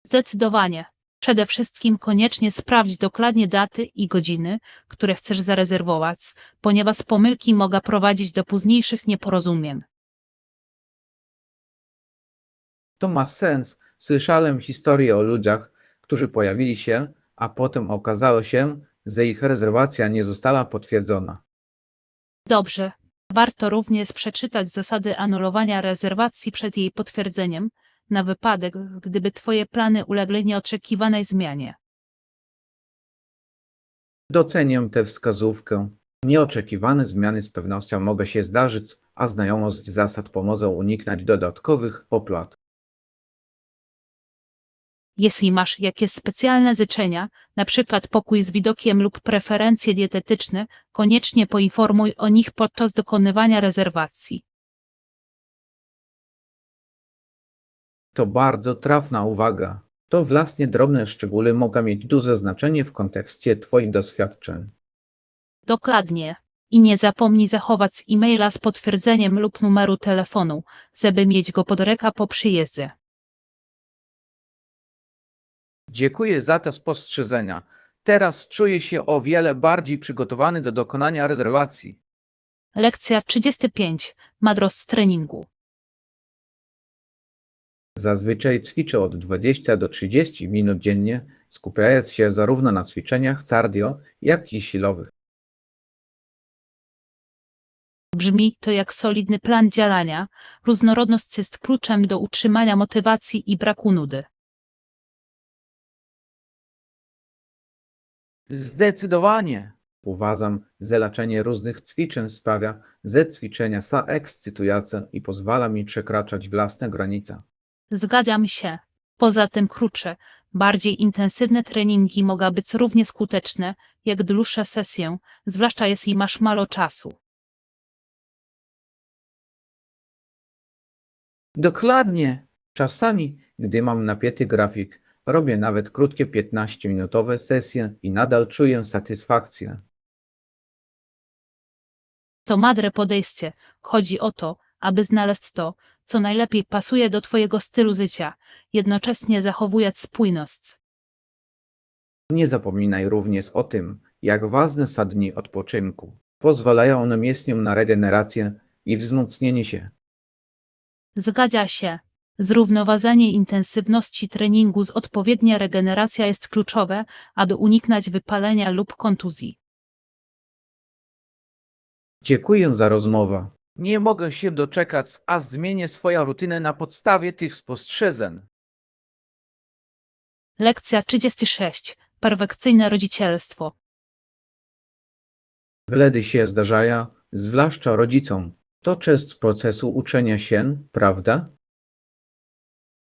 [SPEAKER 1] Zdecydowanie. Przede wszystkim koniecznie sprawdź dokładnie daty i godziny, które chcesz zarezerwować, ponieważ pomyłki mogą prowadzić do późniejszych nieporozumień.
[SPEAKER 2] To ma sens. Słyszałem historie o ludziach, którzy pojawili się, a potem okazało się, że ich rezerwacja nie została potwierdzona.
[SPEAKER 1] Dobrze. Warto również przeczytać zasady anulowania rezerwacji przed jej potwierdzeniem, na wypadek, gdyby Twoje plany uległy nieoczekiwanej zmianie.
[SPEAKER 2] Doceniam tę wskazówkę. Nieoczekiwane zmiany z pewnością mogą się zdarzyć, a znajomość zasad pomogą uniknąć dodatkowych opłat.
[SPEAKER 1] Jeśli masz jakieś specjalne życzenia, np. pokój z widokiem lub preferencje dietetyczne, koniecznie poinformuj o nich podczas dokonywania rezerwacji.
[SPEAKER 2] To bardzo trafna uwaga. To właśnie drobne szczegóły mogą mieć duże znaczenie w kontekście Twoich doświadczeń.
[SPEAKER 1] Dokładnie. I nie zapomnij zachować e-maila z potwierdzeniem lub numeru telefonu, żeby mieć go pod ręką po przyjeździe.
[SPEAKER 3] Dziękuję za te spostrzeżenia. Teraz czuję się o wiele bardziej przygotowany do dokonania rezerwacji.
[SPEAKER 1] Lekcja 35. Madros z treningu.
[SPEAKER 2] Zazwyczaj ćwiczę od 20 do 30 minut dziennie, skupiając się zarówno na ćwiczeniach cardio, jak i siłowych.
[SPEAKER 1] Brzmi to jak solidny plan działania. Różnorodność jest kluczem do utrzymania motywacji i braku nudy.
[SPEAKER 3] Zdecydowanie.
[SPEAKER 2] Uważam, że leczenie różnych ćwiczeń sprawia, że ćwiczenia są ekscytujące i pozwala mi przekraczać własne granice.
[SPEAKER 1] Zgadzam się. Poza tym krótsze, bardziej intensywne treningi mogą być równie skuteczne, jak dłuższe sesje, zwłaszcza jeśli masz mało czasu.
[SPEAKER 3] Dokładnie.
[SPEAKER 2] Czasami, gdy mam napięty grafik, robię nawet krótkie 15-minutowe sesje i nadal czuję satysfakcję.
[SPEAKER 1] To mądre podejście. Chodzi o to, aby znaleźć to, co najlepiej pasuje do Twojego stylu życia, jednocześnie zachowując spójność.
[SPEAKER 2] Nie zapominaj również o tym, jak ważne są dni odpoczynku. Pozwalają one mięśniom na regenerację i wzmocnienie się.
[SPEAKER 1] Zgadza się. Zrównoważenie intensywności treningu z odpowiednia regeneracja jest kluczowe, aby uniknąć wypalenia lub kontuzji.
[SPEAKER 2] Dziękuję za rozmowę.
[SPEAKER 3] Nie mogę się doczekać, a zmienię swoją rutynę na podstawie tych spostrzeżeń.
[SPEAKER 1] Lekcja 36. Perfekcyjne rodzicielstwo.
[SPEAKER 2] Wledy się zdarzają, zwłaszcza rodzicom. To część procesu uczenia się, prawda?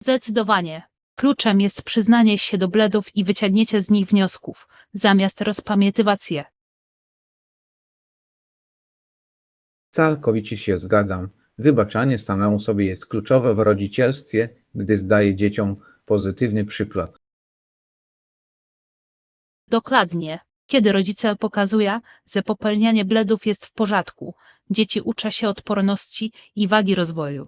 [SPEAKER 1] Zdecydowanie. Kluczem jest przyznanie się do błędów i wyciągnięcie z nich wniosków, zamiast rozpamiętywać je.
[SPEAKER 2] Całkowicie się zgadzam. Wybaczanie samemu sobie jest kluczowe w rodzicielstwie, gdy zdaje dzieciom pozytywny przykład.
[SPEAKER 1] Dokładnie. Kiedy rodzice pokazują, że popełnianie błędów jest w porządku, dzieci uczą się odporności i wagi rozwoju.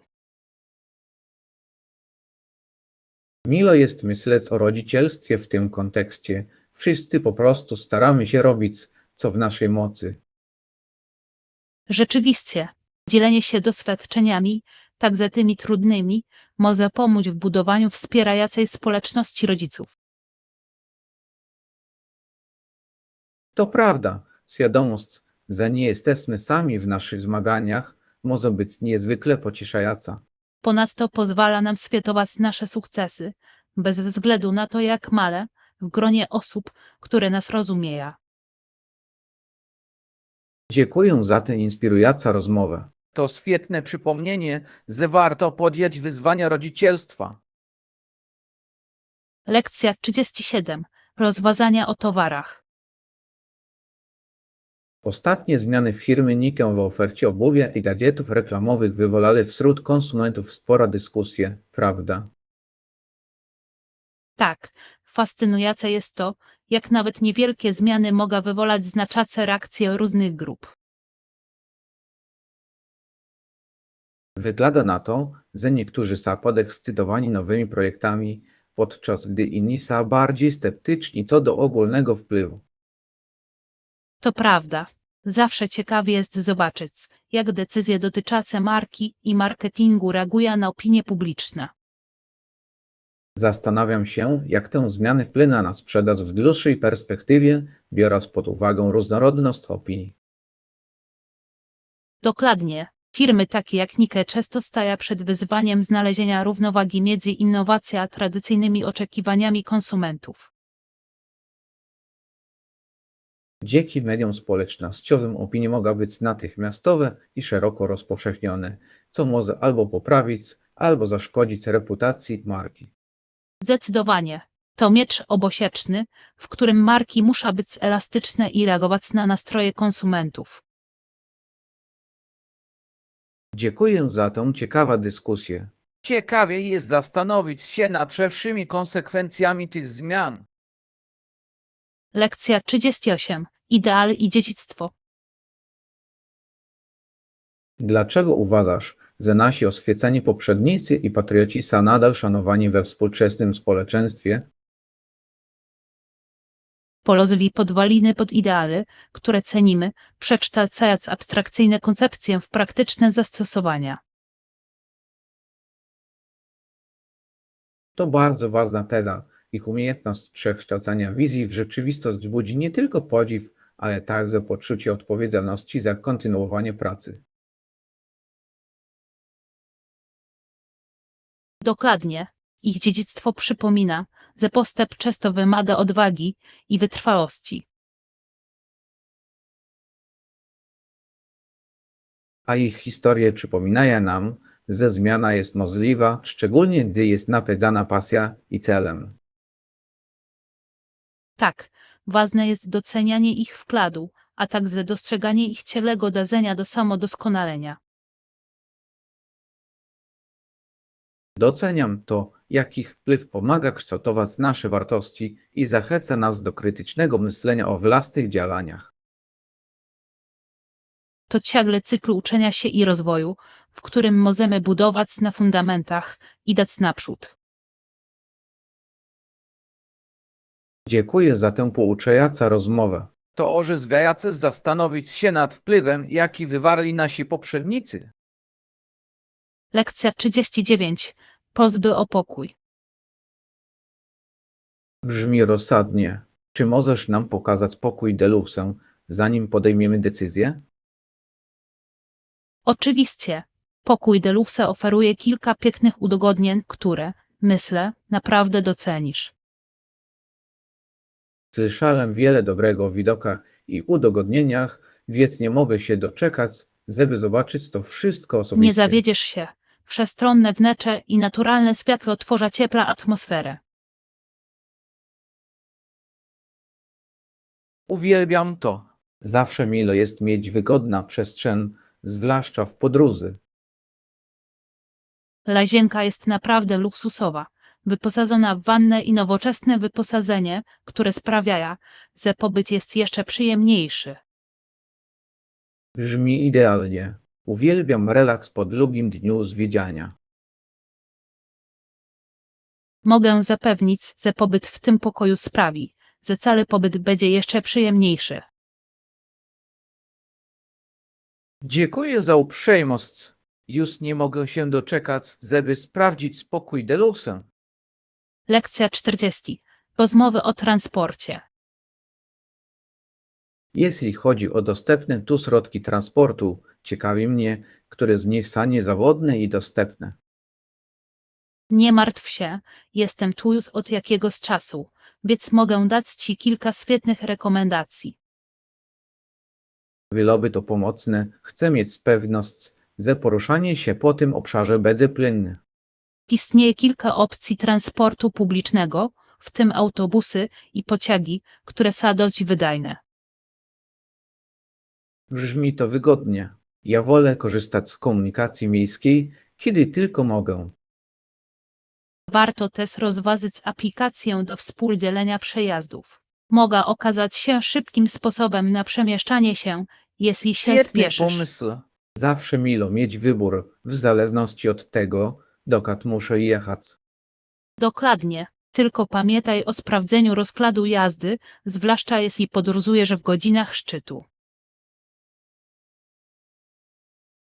[SPEAKER 2] Miło jest myśleć o rodzicielstwie w tym kontekście. Wszyscy po prostu staramy się robić, co w naszej mocy.
[SPEAKER 1] Rzeczywiście, dzielenie się doświadczeniami, także tymi trudnymi, może pomóc w budowaniu wspierającej społeczności rodziców.
[SPEAKER 2] To prawda, świadomość, że nie jesteśmy sami w naszych zmaganiach, może być niezwykle pocieszająca.
[SPEAKER 1] Ponadto pozwala nam świętować nasze sukcesy, bez względu na to, jak male, w gronie osób, które nas rozumieją.
[SPEAKER 2] Dziękuję za tę inspirującą rozmowę.
[SPEAKER 3] To świetne przypomnienie, że warto podjąć wyzwania rodzicielstwa.
[SPEAKER 1] Lekcja 37. Rozważania o towarach.
[SPEAKER 2] Ostatnie zmiany firmy Nikę w ofercie obuwia i gadżetów reklamowych wywołały wśród konsumentów spora dyskusję, prawda?
[SPEAKER 1] Tak, fascynujące jest to, jak nawet niewielkie zmiany mogą wywołać znaczące reakcje różnych grup.
[SPEAKER 2] Wygląda na to, że niektórzy są podekscytowani nowymi projektami, podczas gdy inni są bardziej sceptyczni co do ogólnego wpływu.
[SPEAKER 1] To prawda. Zawsze ciekawie jest zobaczyć, jak decyzje dotyczące marki i marketingu reagują na opinię publiczną.
[SPEAKER 2] Zastanawiam się, jak tę zmianę wpłyną na sprzedaż w dłuższej perspektywie, biorąc pod uwagę różnorodność opinii.
[SPEAKER 1] Dokładnie. Firmy takie jak Nike często stają przed wyzwaniem znalezienia równowagi między innowacją a tradycyjnymi oczekiwaniami konsumentów.
[SPEAKER 2] Dzięki mediom społecznościowym opinie mogą być natychmiastowe i szeroko rozpowszechnione, co może albo poprawić, albo zaszkodzić reputacji marki.
[SPEAKER 1] Zdecydowanie. To miecz obosieczny, w którym marki muszą być elastyczne i reagować na nastroje konsumentów.
[SPEAKER 2] Dziękuję za tę ciekawą dyskusję.
[SPEAKER 3] Ciekawie jest zastanowić się nad szerszymi konsekwencjami tych zmian.
[SPEAKER 1] Lekcja 38. Ideal i dziedzictwo.
[SPEAKER 2] Dlaczego uważasz, że nasi oświeceni poprzednicy i patrioci są nadal szanowani we współczesnym społeczeństwie?
[SPEAKER 1] Polozli podwaliny pod ideały, które cenimy, przekształcając abstrakcyjne koncepcje w praktyczne zastosowania.
[SPEAKER 2] To bardzo ważna teza. Ich umiejętność przekształcania wizji w rzeczywistość budzi nie tylko podziw, ale także poczucie odpowiedzialności za kontynuowanie pracy.
[SPEAKER 1] Dokładnie. Ich dziedzictwo przypomina, że postęp często wymaga odwagi i wytrwałości.
[SPEAKER 2] A ich historie przypominają nam, że zmiana jest możliwa, szczególnie gdy jest napędzana pasja i celem.
[SPEAKER 1] Tak, ważne jest docenianie ich wkładu, a także dostrzeganie ich ciągłego dążenia do samodoskonalenia.
[SPEAKER 2] Doceniam to, jak ich wpływ pomaga kształtować nasze wartości i zachęca nas do krytycznego myślenia o własnych działaniach.
[SPEAKER 1] To ciągły cykl uczenia się i rozwoju, w którym możemy budować na fundamentach i dać naprzód.
[SPEAKER 2] Dziękuję za tę pouczającą rozmowę.
[SPEAKER 3] To orzeźwiające zastanowić się nad wpływem, jaki wywarli nasi poprzednicy.
[SPEAKER 1] Lekcja 39. Prośby o pokój.
[SPEAKER 2] Brzmi rozsadnie. Czy możesz nam pokazać pokój deluxe, zanim podejmiemy decyzję?
[SPEAKER 1] Oczywiście, pokój Deluxe oferuje kilka pięknych udogodnień, które, myślę, naprawdę docenisz.
[SPEAKER 2] Słyszałem wiele dobrego o widokach i udogodnieniach, więc nie mogę się doczekać, żeby zobaczyć to wszystko osobiście.
[SPEAKER 1] Nie zawiedziesz się. Przestronne wnętrze i naturalne światło tworzą ciepła atmosferę.
[SPEAKER 3] Uwielbiam to.
[SPEAKER 2] Zawsze milo jest mieć wygodna przestrzeń, zwłaszcza w podróży.
[SPEAKER 1] Łazienka jest naprawdę luksusowa, wyposażona w wannę i nowoczesne wyposażenie, które sprawia, że pobyt jest jeszcze przyjemniejszy.
[SPEAKER 2] Brzmi idealnie. Uwielbiam relaks po długim dniu zwiedzania.
[SPEAKER 1] Mogę zapewnić, że pobyt w tym pokoju sprawi, że cały pobyt będzie jeszcze przyjemniejszy.
[SPEAKER 3] Dziękuję za uprzejmość. Już nie mogę się doczekać, żeby sprawdzić spokój deluxe.
[SPEAKER 1] Lekcja 40. Rozmowy o transporcie.
[SPEAKER 2] Jeśli chodzi o dostępne tu środki transportu, ciekawi mnie, które z nich są niezawodne i dostępne.
[SPEAKER 1] Nie martw się, jestem tu już od jakiegoś czasu, więc mogę dać Ci kilka świetnych rekomendacji.
[SPEAKER 2] Byłoby to pomocne, chcę mieć pewność, że poruszanie się po tym obszarze będzie płynne.
[SPEAKER 1] Istnieje kilka opcji transportu publicznego, w tym autobusy i pociągi, które są dość wydajne.
[SPEAKER 2] Brzmi to wygodnie. Ja wolę korzystać z komunikacji miejskiej, kiedy tylko mogę.
[SPEAKER 1] Warto też rozważyć aplikację do współdzielenia przejazdów. Mogła okazać się szybkim sposobem na przemieszczanie się, jeśli się
[SPEAKER 3] Świetny
[SPEAKER 1] spieszysz.
[SPEAKER 3] pomysł.
[SPEAKER 2] Zawsze milo mieć wybór, w zależności od tego, dokąd muszę jechać.
[SPEAKER 1] Dokładnie. Tylko pamiętaj o sprawdzeniu rozkładu jazdy, zwłaszcza jeśli podróżujesz w godzinach szczytu.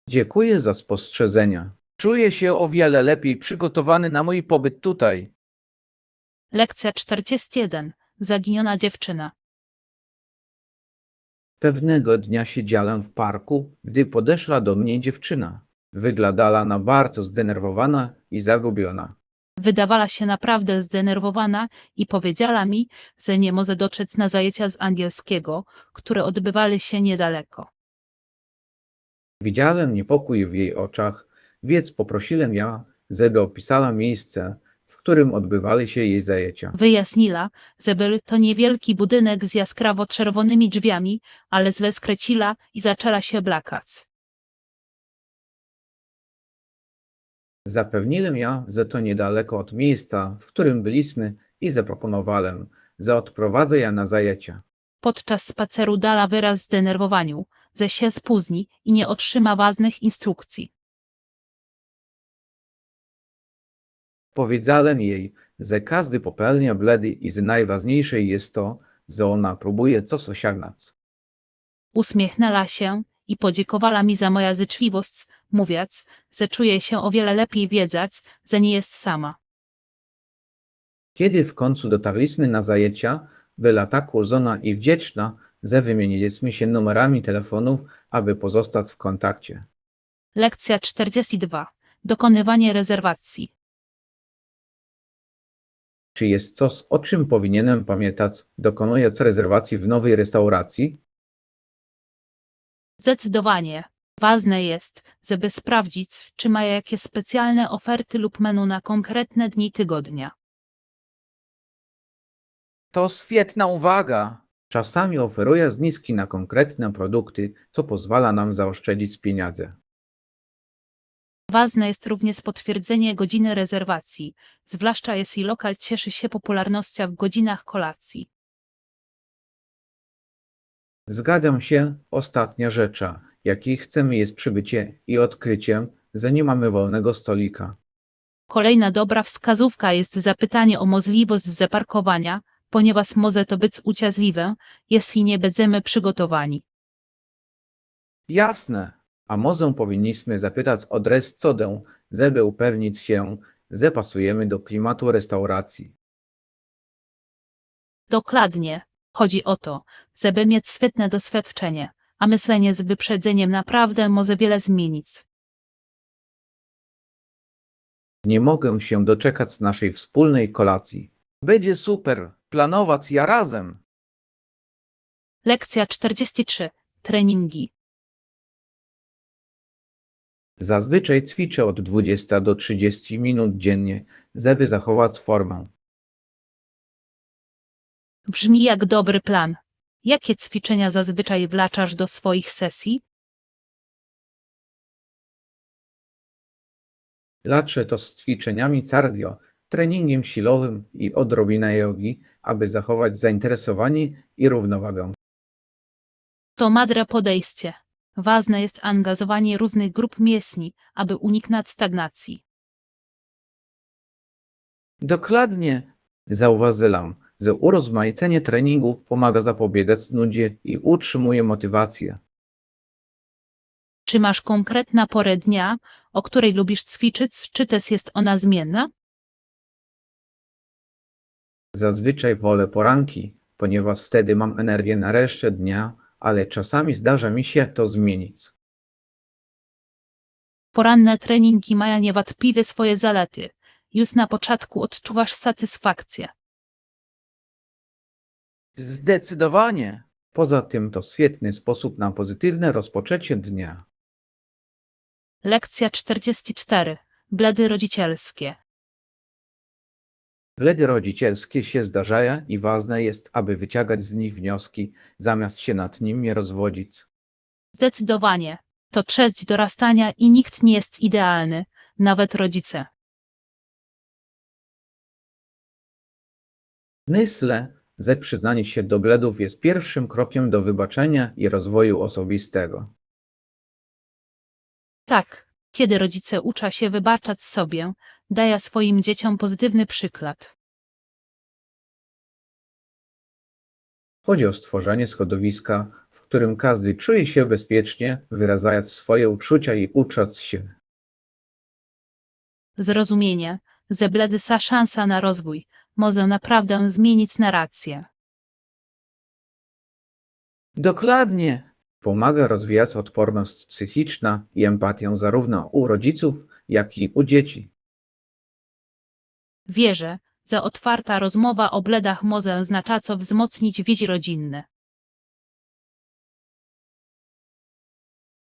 [SPEAKER 2] Dziękuję za spostrzeżenia.
[SPEAKER 3] Czuję się o wiele lepiej przygotowany na mój pobyt tutaj.
[SPEAKER 1] Lekcja 41. Zaginiona dziewczyna.
[SPEAKER 2] Pewnego dnia siedziałem w parku, gdy podeszła do mnie dziewczyna. Wyglądała na bardzo zdenerwowana i zagubiona.
[SPEAKER 1] Wydawała się naprawdę zdenerwowana i powiedziała mi, że nie może dotrzeć na zajęcia z angielskiego, które odbywały się niedaleko.
[SPEAKER 2] Widziałem niepokój w jej oczach, więc poprosiłem ją, żeby opisała miejsce, w którym odbywały się jej zajęcia.
[SPEAKER 1] Wyjaśniła, że był to niewielki budynek z jaskrawo-czerwonymi drzwiami, ale źle skręciła i zaczęła się blakać.
[SPEAKER 2] Zapewniłem ją, że to niedaleko od miejsca, w którym byliśmy i zaproponowałem, że odprowadzę ją na zajęcia.
[SPEAKER 1] Podczas spaceru dała wyraz zdenerwowaniu, że się spóźni i nie otrzyma ważnych instrukcji.
[SPEAKER 2] Powiedziałem jej, że każdy popełnia błędy i że najważniejsze jest to, że ona próbuje coś osiągnąć.
[SPEAKER 1] Uśmiechnęła się i podziękowała mi za moją życzliwość, mówiąc, że czuje się o wiele lepiej wiedząc, że nie jest sama.
[SPEAKER 2] Kiedy w końcu dotarliśmy na zajęcia, była tak ulżona i wdzięczna, że wymieniliśmy się numerami telefonów, aby pozostać w kontakcie.
[SPEAKER 1] Lekcja 42. Dokonywanie rezerwacji.
[SPEAKER 2] Czy jest coś, o czym powinienem pamiętać, dokonując rezerwacji w nowej restauracji?
[SPEAKER 1] Zdecydowanie. Ważne jest, żeby sprawdzić, czy ma jakieś specjalne oferty lub menu na konkretne dni tygodnia.
[SPEAKER 3] To świetna uwaga.
[SPEAKER 2] Czasami oferuje zniżki na konkretne produkty, co pozwala nam zaoszczędzić pieniądze.
[SPEAKER 1] Ważne jest również potwierdzenie godziny rezerwacji, zwłaszcza jeśli lokal cieszy się popularnością w godzinach kolacji.
[SPEAKER 2] Zgadzam się, ostatnia rzecz, jakiej chcemy jest przybycie i odkryciem, że nie mamy wolnego stolika.
[SPEAKER 1] Kolejna dobra wskazówka jest zapytanie o możliwość zaparkowania, ponieważ może to być uciążliwe, jeśli nie będziemy przygotowani.
[SPEAKER 3] Jasne.
[SPEAKER 2] A może powinniśmy zapytać o dress codę, żeby upewnić się, że pasujemy do klimatu restauracji.
[SPEAKER 1] Dokładnie. Chodzi o to, żeby mieć świetne doświadczenie, a myślenie z wyprzedzeniem naprawdę może wiele zmienić.
[SPEAKER 2] Nie mogę się doczekać naszej wspólnej kolacji.
[SPEAKER 3] Będzie super. Planować ja razem.
[SPEAKER 1] Lekcja 43. Treningi.
[SPEAKER 2] Zazwyczaj ćwiczę od 20 do 30 minut dziennie, żeby zachować formę.
[SPEAKER 1] Brzmi jak dobry plan. Jakie ćwiczenia zazwyczaj wlaczasz do swoich sesji?
[SPEAKER 2] Laczę to z ćwiczeniami cardio, treningiem siłowym i odrobinę jogi, aby zachować zainteresowanie i równowagę.
[SPEAKER 1] To mądre podejście. Ważne jest angażowanie różnych grup mięśni, aby uniknąć stagnacji.
[SPEAKER 3] Dokładnie.
[SPEAKER 2] Zauważyłem, że urozmaicenie treningów pomaga zapobiegać nudzie i utrzymuje motywację.
[SPEAKER 1] Czy masz konkretną porę dnia, o której lubisz ćwiczyć, czy też jest ona zmienna?
[SPEAKER 2] Zazwyczaj wolę poranki, ponieważ wtedy mam energię na resztę dnia, ale czasami zdarza mi się to zmienić.
[SPEAKER 1] Poranne treningi mają niewątpliwie swoje zalety. Już na początku odczuwasz satysfakcję.
[SPEAKER 3] Zdecydowanie.
[SPEAKER 2] Poza tym to świetny sposób na pozytywne rozpoczęcie dnia.
[SPEAKER 1] Lekcja 44. Bledy rodzicielskie.
[SPEAKER 2] Wledy rodzicielskie się zdarzają i ważne jest, aby wyciągać z nich wnioski, zamiast się nad nimi rozwodzić.
[SPEAKER 1] Zdecydowanie. To część dorastania i nikt nie jest idealny, nawet rodzice.
[SPEAKER 2] Myślę, że przyznanie się do bledów jest pierwszym krokiem do wybaczenia i rozwoju osobistego.
[SPEAKER 1] Tak, kiedy rodzice uczą się wybaczać sobie, dają swoim dzieciom pozytywny przykład.
[SPEAKER 2] Chodzi o stworzenie środowiska, w którym każdy czuje się bezpiecznie, wyrażając swoje uczucia i ucząc się.
[SPEAKER 1] Zrozumienie, że bledy są szansa na rozwój, może naprawdę zmienić narrację.
[SPEAKER 3] Dokładnie.
[SPEAKER 2] Pomaga rozwijać odporność psychiczna i empatię zarówno u rodziców, jak i u dzieci.
[SPEAKER 1] Wierzę, że otwarta rozmowa o bledach może znacząco wzmocnić więzi rodzinne.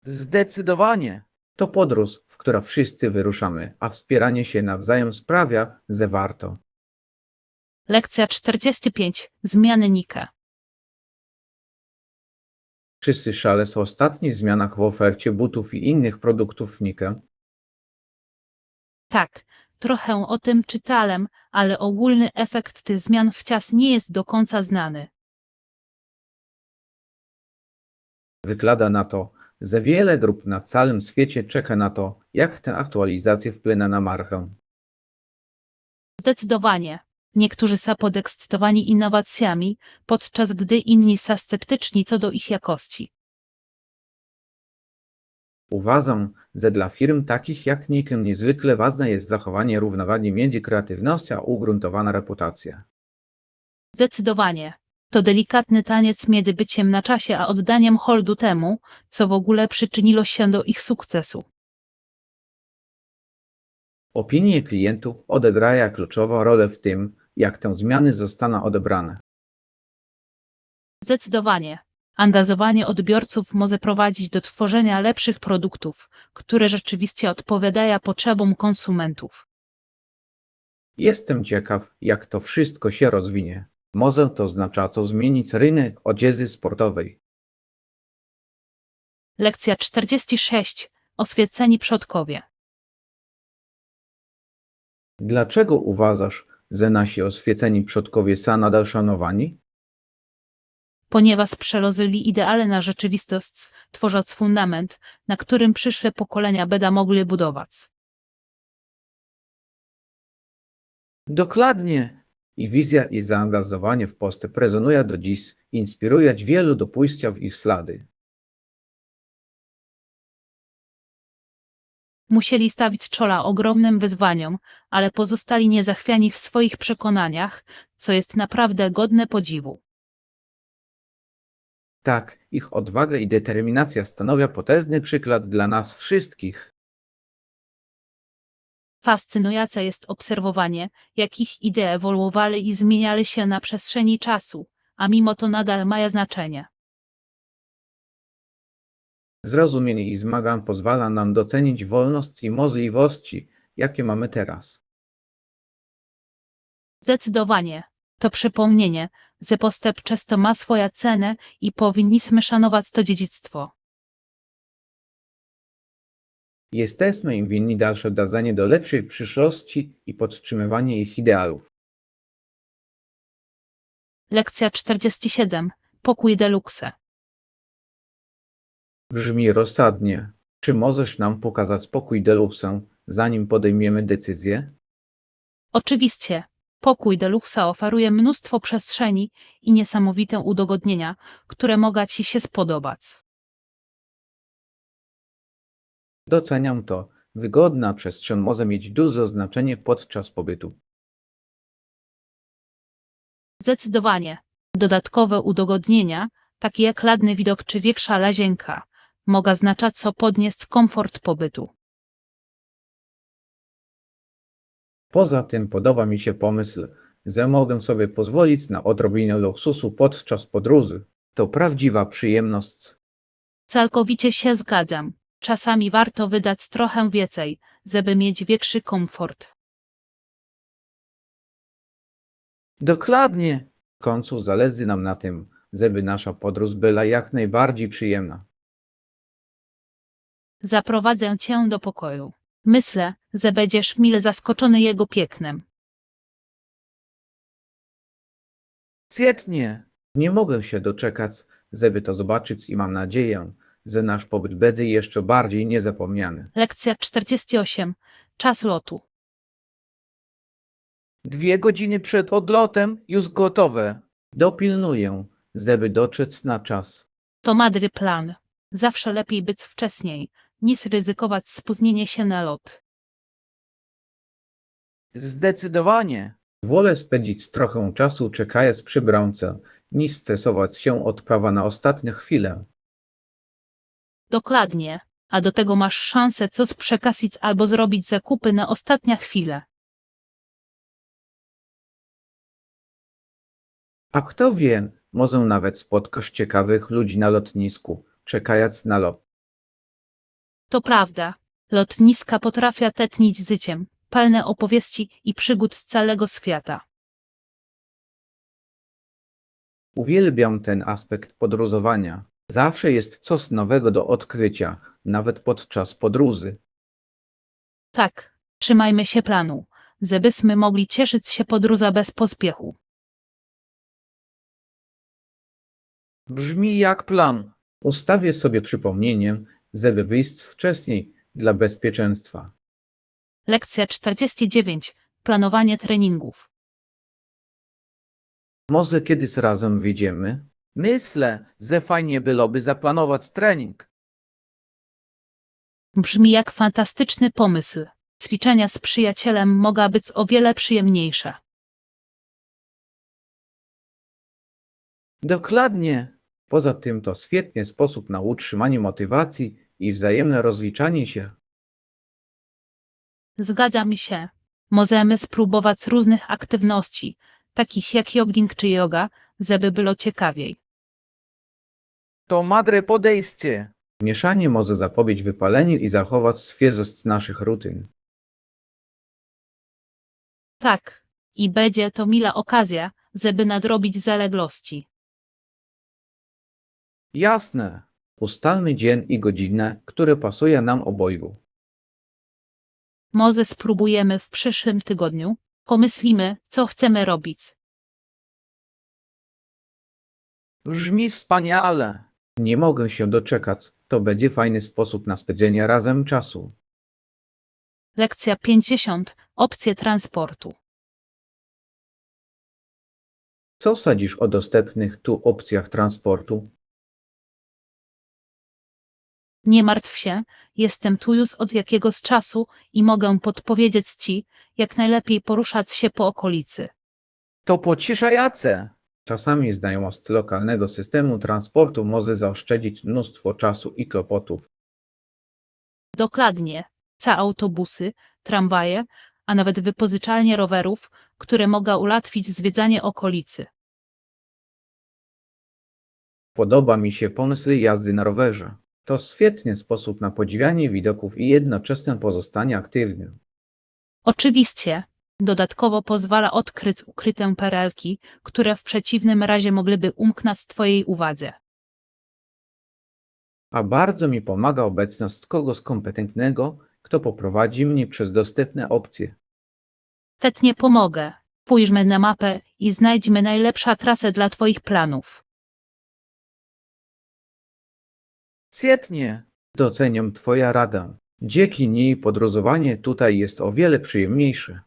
[SPEAKER 3] Zdecydowanie.
[SPEAKER 2] To podróż, w którą wszyscy wyruszamy, a wspieranie się nawzajem sprawia, że warto.
[SPEAKER 1] Lekcja 45. Zmiany Nike.
[SPEAKER 2] Czy słyszałeś o ostatnich zmianach w ofercie butów i innych produktów Nike?
[SPEAKER 1] Tak, trochę o tym czytałem, ale ogólny efekt tych zmian wciąż nie jest do końca znany.
[SPEAKER 2] Wygląda na to, że wiele grup na całym świecie czeka na to, jak te aktualizacje wpłyną na markę.
[SPEAKER 1] Zdecydowanie. Niektórzy są podekscytowani innowacjami, podczas gdy inni są sceptyczni co do ich jakości.
[SPEAKER 2] Uważam, że dla firm takich jak Nike niezwykle ważne jest zachowanie równowagi między kreatywnością a ugruntowaną reputacją.
[SPEAKER 1] Zdecydowanie. To delikatny taniec między byciem na czasie a oddaniem hołdu temu, co w ogóle przyczyniło się do ich sukcesu.
[SPEAKER 2] Opinie klientów odegrają kluczową rolę w tym, jak te zmiany zostaną odebrane.
[SPEAKER 1] Zdecydowanie. Angażowanie odbiorców może prowadzić do tworzenia lepszych produktów, które rzeczywiście odpowiadają potrzebom konsumentów.
[SPEAKER 2] Jestem ciekaw, jak to wszystko się rozwinie. Może to znacząco zmienić rynek odzieży sportowej.
[SPEAKER 1] Lekcja 46. Oświeceni przodkowie.
[SPEAKER 2] Dlaczego uważasz, że nasi oświeceni przodkowie są nadal szanowani?
[SPEAKER 1] Ponieważ przełożyli ideale na rzeczywistość, tworząc fundament, na którym przyszłe pokolenia będą mogły budować.
[SPEAKER 3] Dokładnie.
[SPEAKER 2] Ich wizja i zaangażowanie w postęp rezonują do dziś i inspirują wielu do pójścia w ich ślady.
[SPEAKER 1] Musieli stawić czoła ogromnym wyzwaniom, ale pozostali niezachwiani w swoich przekonaniach, co jest naprawdę godne podziwu.
[SPEAKER 2] Tak, ich odwaga i determinacja stanowią potężny przykład dla nas wszystkich.
[SPEAKER 1] Fascynujące jest obserwowanie, jak ich idee ewoluowały i zmieniały się na przestrzeni czasu, a mimo to nadal mają znaczenie.
[SPEAKER 2] Zrozumienie ich zmagań pozwala nam docenić wolność i możliwości, jakie mamy teraz.
[SPEAKER 1] Zdecydowanie. To przypomnienie, że postęp często ma swoją cenę i powinniśmy szanować to dziedzictwo.
[SPEAKER 2] Jesteśmy im winni dalsze dążenie do lepszej przyszłości i podtrzymywanie ich ideałów.
[SPEAKER 1] Lekcja 47. Pokój deluxe.
[SPEAKER 2] Brzmi rozsadnie. Czy możesz nam pokazać pokój deluxe, zanim podejmiemy decyzję?
[SPEAKER 1] Oczywiście, pokój deluxe oferuje mnóstwo przestrzeni i niesamowite udogodnienia, które mogą Ci się spodobać.
[SPEAKER 2] Doceniam to. Wygodna przestrzeń może mieć duże znaczenie podczas pobytu.
[SPEAKER 1] Zdecydowanie. Dodatkowe udogodnienia, takie jak ładny widok czy większa łazienka, mogą znacząco podnieść komfort pobytu.
[SPEAKER 2] Poza tym podoba mi się pomysł, że mogę sobie pozwolić na odrobinę luksusu podczas podróży. To prawdziwa przyjemność.
[SPEAKER 1] Całkowicie się zgadzam. Czasami warto wydać trochę więcej, żeby mieć większy komfort.
[SPEAKER 3] Dokładnie.
[SPEAKER 2] W końcu zależy nam na tym, żeby nasza podróż była jak najbardziej przyjemna.
[SPEAKER 1] Zaprowadzę Cię do pokoju. Myślę, że będziesz mile zaskoczony jego pięknem.
[SPEAKER 3] Świetnie.
[SPEAKER 2] Nie mogę się doczekać, żeby to zobaczyć i mam nadzieję, że nasz pobyt będzie jeszcze bardziej niezapomniany.
[SPEAKER 1] Lekcja 48. Czas lotu.
[SPEAKER 3] 2 godziny przed odlotem już gotowe.
[SPEAKER 2] Dopilnuję, żeby dotrzeć na czas.
[SPEAKER 1] To mądry plan. Zawsze lepiej być wcześniej, niż ryzykować spóźnienie się na lot.
[SPEAKER 3] Zdecydowanie.
[SPEAKER 2] Wolę spędzić trochę czasu czekając przy bramce, niż stresować się odprawa na ostatnią chwilę.
[SPEAKER 1] Dokładnie. A do tego masz szansę coś przekasić albo zrobić zakupy na ostatnią chwilę.
[SPEAKER 2] A kto wie, może nawet spotkasz ciekawych ludzi na lotnisku, czekając na lot.
[SPEAKER 1] To prawda. Lotniska potrafią tętnić życiem, pełne opowieści i przygód z całego świata.
[SPEAKER 2] Uwielbiam ten aspekt podróżowania. Zawsze jest coś nowego do odkrycia, nawet podczas podróży.
[SPEAKER 1] Tak, trzymajmy się planu, żebyśmy mogli cieszyć się podróżą bez pospiechu.
[SPEAKER 3] Brzmi jak plan.
[SPEAKER 2] Ustawię sobie przypomnienie, żeby wyjść wcześniej dla bezpieczeństwa.
[SPEAKER 1] Lekcja 49. Planowanie treningów.
[SPEAKER 2] Może kiedyś razem wyjdziemy?
[SPEAKER 3] Myślę, że fajnie byłoby zaplanować trening.
[SPEAKER 1] Brzmi jak fantastyczny pomysł. Ćwiczenia z przyjacielem mogą być o wiele przyjemniejsze.
[SPEAKER 3] Dokładnie.
[SPEAKER 2] Poza tym to świetny sposób na utrzymanie motywacji i wzajemne rozliczanie się.
[SPEAKER 1] Zgadzam się. Możemy spróbować różnych aktywności, takich jak jogging czy yoga, żeby było ciekawiej.
[SPEAKER 3] To mądre podejście.
[SPEAKER 2] Mieszanie może zapobiec wypaleniu i zachować świeżość naszych rutyn.
[SPEAKER 1] Tak, i będzie to mila okazja, żeby nadrobić zaległości.
[SPEAKER 3] Jasne.
[SPEAKER 2] Ustalmy dzień i godzinę, które pasuje nam obojgu.
[SPEAKER 1] Może spróbujemy w przyszłym tygodniu. Pomyślimy, co chcemy robić.
[SPEAKER 3] Brzmi wspaniale.
[SPEAKER 2] Nie mogę się doczekać, to będzie fajny sposób na spędzenie razem czasu.
[SPEAKER 1] Lekcja 50. Opcje transportu.
[SPEAKER 2] Co sądzisz o dostępnych tu opcjach transportu?
[SPEAKER 1] Nie martw się, jestem tu już od jakiegoś czasu i mogę podpowiedzieć Ci, jak najlepiej poruszać się po okolicy.
[SPEAKER 3] To pocieszające.
[SPEAKER 2] Czasami znajomość lokalnego systemu transportu może zaoszczędzić mnóstwo czasu i kłopotów.
[SPEAKER 1] Dokładnie. Autobusy, tramwaje, a nawet wypożyczalnie rowerów, które mogą ułatwić zwiedzanie okolicy.
[SPEAKER 2] Podoba mi się pomysł jazdy na rowerze. To świetny sposób na podziwianie widoków i jednoczesne pozostanie aktywnym.
[SPEAKER 1] Oczywiście, dodatkowo pozwala odkryć ukryte perelki, które w przeciwnym razie mogliby umknąć Twojej uwadze.
[SPEAKER 2] A bardzo mi pomaga obecność kogoś kompetentnego, kto poprowadzi mnie przez dostępne opcje.
[SPEAKER 1] Tetnie pomogę. Spójrzmy na mapę i znajdźmy najlepszą trasę dla Twoich planów.
[SPEAKER 3] Świetnie.
[SPEAKER 2] Doceniam Twoja rada. Dzięki niej podróżowanie tutaj jest o wiele przyjemniejsze.